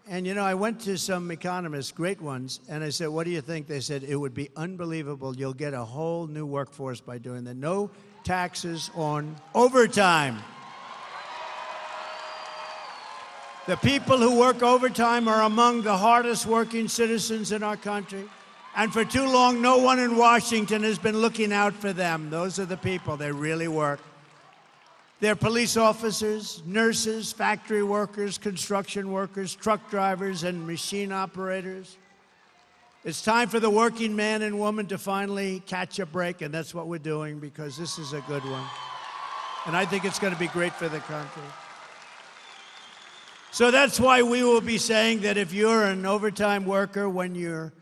And I went to some economists, great ones, and I said, what do you think? They said, it would be unbelievable. You'll get a whole new workforce by doing that. No taxes on overtime. The people who work overtime are among the hardest working citizens in our country. And for too long, no one in Washington has been looking out for them. Those are the people. They really work. They're police officers, nurses, factory workers, construction workers, truck drivers, and machine operators. It's time for the working man and woman to finally catch a break, and that's what we're doing, because this is a good one. And I think it's going to be great for the country. So that's why we will be saying that if you're an overtime worker, when you're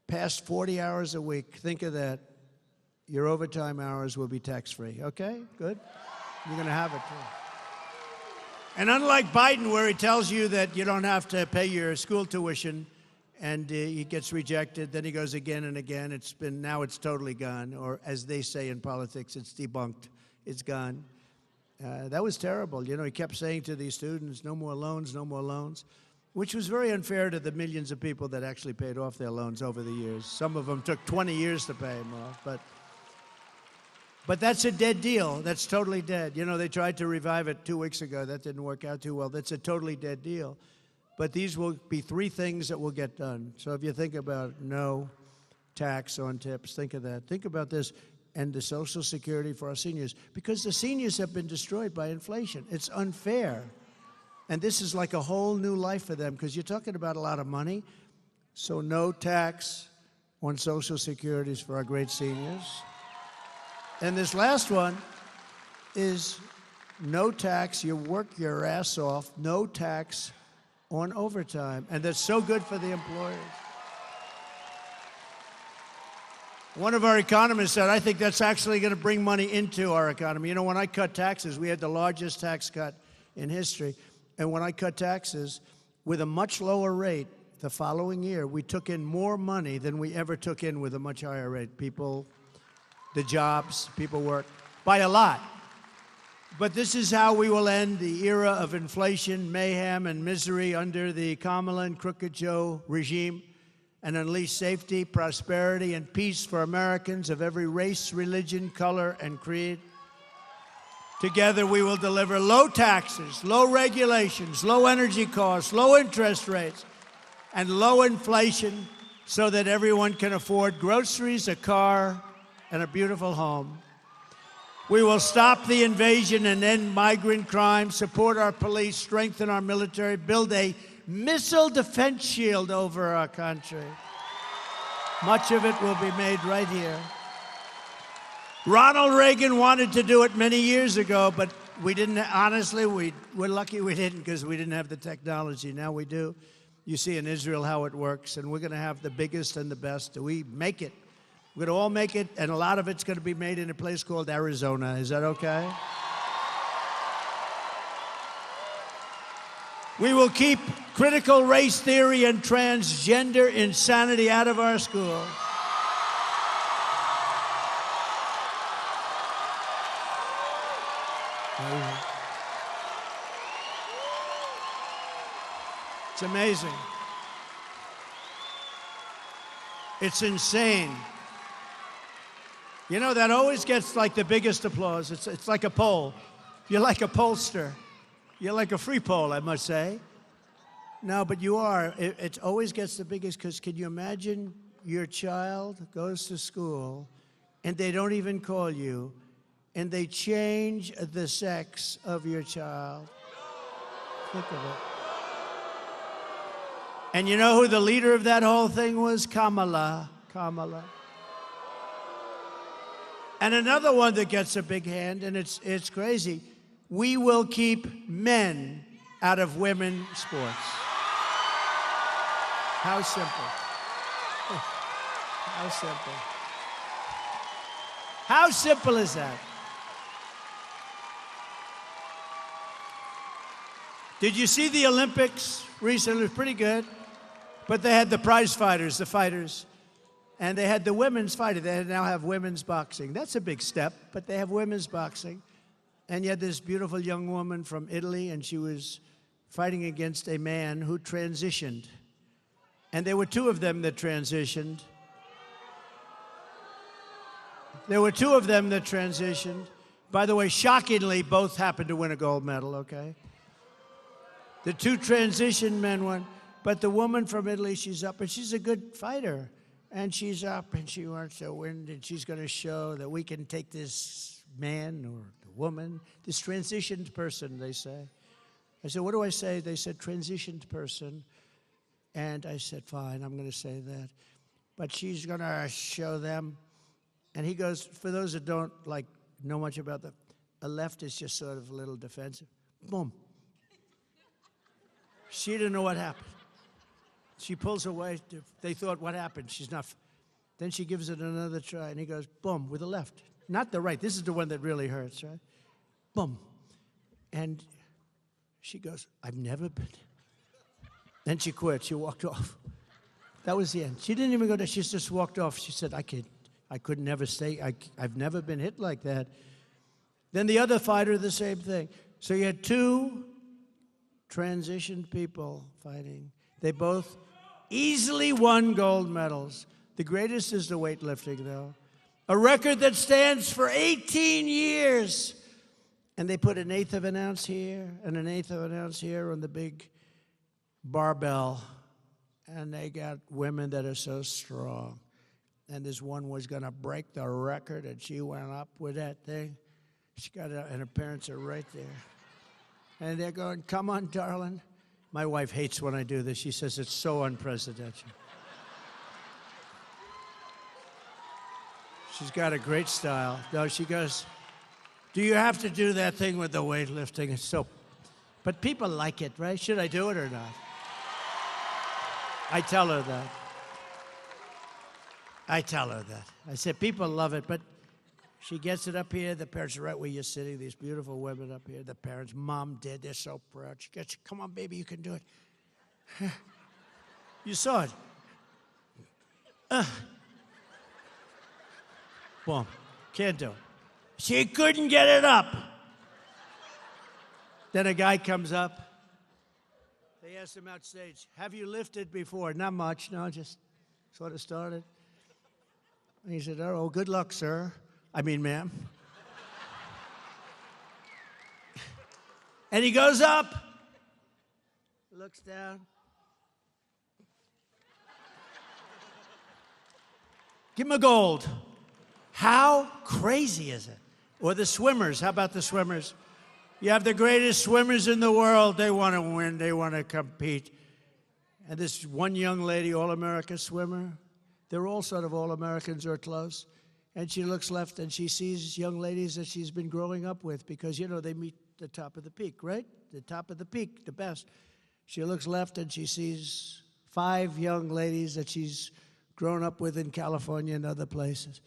past 40 hours a week, think of that. Your overtime hours will be tax-free. Okay? Good? You're going to have it, too. And unlike Biden, where he tells you that you don't have to pay your school tuition and he gets rejected, then he goes again and again. Now it's totally gone. Or as they say in politics, it's debunked. It's gone. That was terrible. He kept saying to these students, no more loans, which was very unfair to the millions of people that actually paid off their loans over the years. Some of them took 20 years to pay them off. But that's a dead deal. That's totally dead. They tried to revive it 2 weeks ago. That didn't work out too well. That's a totally dead deal. But these will be 3 things that will get done. So if you think about no tax on tips, think of that. Think about this. And the Social Security for our seniors, because the seniors have been destroyed by inflation. It's unfair. And this is like a whole new life for them, because you're talking about a lot of money. So no tax on Social Securities for our great seniors. And this last one is no tax. You work your ass off, no tax on overtime. And that's so good for the employers. One of our economists said, I think that's actually going to bring money into our economy. When I cut taxes, we had the largest tax cut in history. And when I cut taxes, with a much lower rate the following year, we took in more money than we ever took in with a much higher rate. People, the jobs, people work by a lot. But this is how we will end the era of inflation, mayhem, and misery under the Kamala and Crooked Joe regime and unleash safety, prosperity, and peace for Americans of every race, religion, color, and creed. Together, we will deliver low taxes, low regulations, low energy costs, low interest rates, and low inflation so that everyone can afford groceries, a car, and a beautiful home. We will stop the invasion and end migrant crime, support our police, strengthen our military, build a missile defense shield over our country. Much of it will be made right here. Ronald Reagan wanted to do it many years ago, but we didn't. Honestly, we're lucky we didn't because we didn't have the technology. Now we do. You see in Israel how it works, and we're going to have the biggest and the best. We make it. We're going to all make it, and a lot of it's going to be made in a place called Arizona. Is that okay? We will keep critical race theory and transgender insanity out of our schools. It's amazing. It's insane. You know, that always gets like the biggest applause. It's like a poll. You're like a pollster. You're like a free poll, I must say. No, but you are. It always gets the biggest because can you imagine your child goes to school and they don't even call you and they change the sex of your child? Think of it. And you know who the leader of that whole thing was? Kamala. And another one that gets a big hand, and it's crazy. We will keep men out of women's sports. How simple. How simple. How simple is that? Did you see the Olympics recently? It was pretty good. But they had the prize fighters, the fighters. And they had the women's fighter. They now have women's boxing. That's a big step, but they have women's boxing. And you had this beautiful young woman from Italy, and she was fighting against a man who transitioned. And there were two of them that transitioned. By the way, shockingly, both happened to win a gold medal, okay? The two transition men won. But the woman from Italy, she's up, and she's a good fighter. And she's up, and she wants to win, and she's going to show that we can take this man or the woman, this transitioned person, they say. I said, what do I say? They said, transitioned person. And I said, fine, I'm going to say that. But she's going to show them. And he goes, for those that don't know much about the left is just sort of a little defensive. Boom. She didn't know what happened. She pulls away. They thought, what happened? She's not. Then she gives it another try, and he goes, boom, with the left. Not the right. This is the one that really hurts, right? Boom. And she goes, I've never been. Then she quit. She walked off. That was the end. She didn't even go there. She just walked off. She said, I could never stay. I've never been hit like that. Then the other fighter, the same thing. So you had two transitioned people fighting. They both easily won gold medals. The greatest is the weightlifting, though. A record that stands for 18 years. And they put 1/8 of an ounce here and 1/8 of an ounce here on the big barbell. And they got women that are so strong. And this one was going to break the record, and she went up with that thing. She got it, and her parents are right there. And they're going, come on, darling. My wife hates when I do this. She says it's so unprecedented. She's got a great style. No, she goes, do you have to do that thing with the weightlifting? It's so, but people like it, right? Should I do it or not? I tell her that. I said, people love it, but She gets it up here. The parents are right where you're sitting. These beautiful women up here. The parents, Mom, Dad, they're so proud. She gets, come on, baby, you can do it. You saw it. Boom. Can't do it. She couldn't get it up. Then a guy comes up. They asked him outstage, have you lifted before? Not much, no, just sort of started. And he said, oh, good luck, sir. I mean, ma'am. And he goes up, looks down. Give him a gold. How crazy is it? Or the swimmers, how about the swimmers? You have the greatest swimmers in the world. They want to win. They want to compete. And this one young lady, all-America swimmer, they're all sort of all-Americans or close. And she looks left and she sees young ladies that she's been growing up with because, you know, they meet the top of the peak, right? The top of the peak, the best. She looks left and she sees 5 young ladies that she's grown up with in California and other places.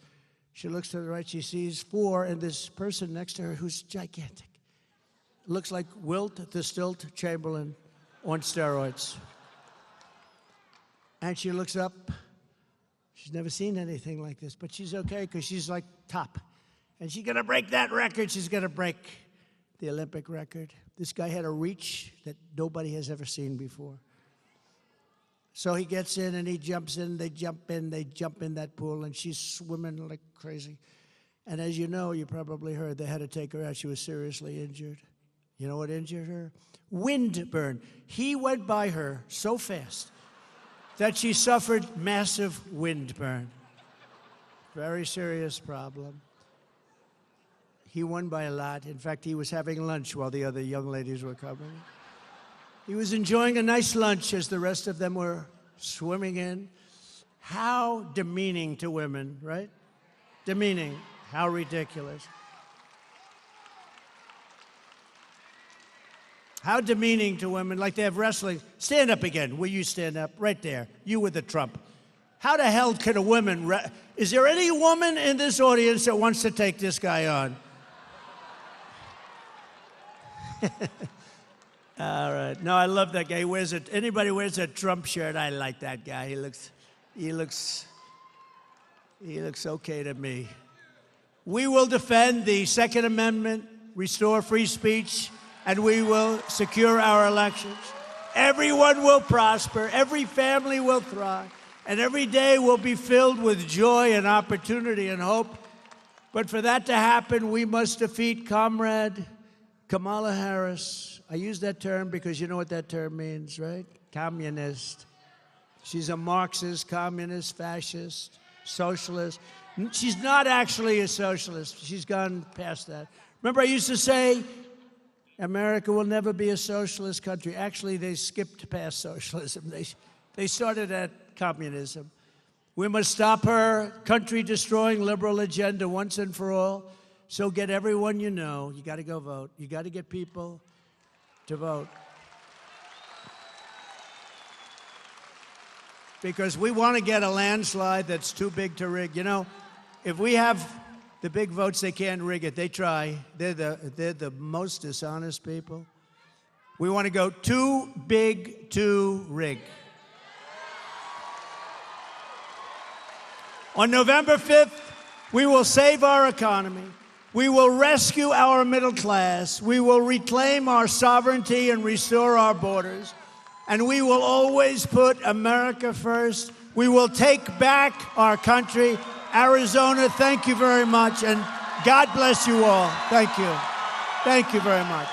She looks to the right, she sees 4, and this person next to her who's gigantic. Looks like Wilt the Stilt Chamberlain on steroids. And she looks up. She's never seen anything like this, but she's okay because she's like top. And she's going to break that record. She's going to break the Olympic record. This guy had a reach that nobody has ever seen before. So he gets in and he jumps in, they jump in that pool, and she's swimming like crazy. And as you know, you probably heard, they had to take her out. She was seriously injured. You know what injured her? Wind burn. He went by her so fast that she suffered massive wind burn. Very serious problem. He won by a lot. In fact, he was having lunch while the other young ladies were coming. He was enjoying a nice lunch as the rest of them were swimming in. How demeaning to women, right? Demeaning. How ridiculous. How demeaning to women, like they have wrestling. Stand up again. Will you stand up? Right there. You with the Trump. How the hell can a woman... Is there any woman in this audience that wants to take this guy on? All right. No, I love that guy. He wears it. Anybody wears a Trump shirt, I like that guy. He looks okay to me. We will defend the Second Amendment, restore free speech, and we will secure our elections. Everyone will prosper. Every family will thrive. And every day will be filled with joy and opportunity and hope. But for that to happen, we must defeat Comrade Kamala Harris. I use that term because you know what that term means, right? Communist. She's a Marxist, communist, fascist, socialist. She's not actually a socialist. She's gone past that. Remember, I used to say, America will never be a socialist country. Actually, they skipped past socialism. They started at communism. We must stop her country-destroying liberal agenda once and for all. So get everyone you know. You got to go vote. You got to get people to vote. Because we want to get a landslide that's too big to rig. You know, if we have the big votes, they can't rig it. They try. They're the most dishonest people. We want to go too big to rig. On November 5th, we will save our economy. We will rescue our middle class. We will reclaim our sovereignty and restore our borders. And we will always put America first. We will take back our country. Arizona, thank you very much. And God bless you all. Thank you. Thank you very much.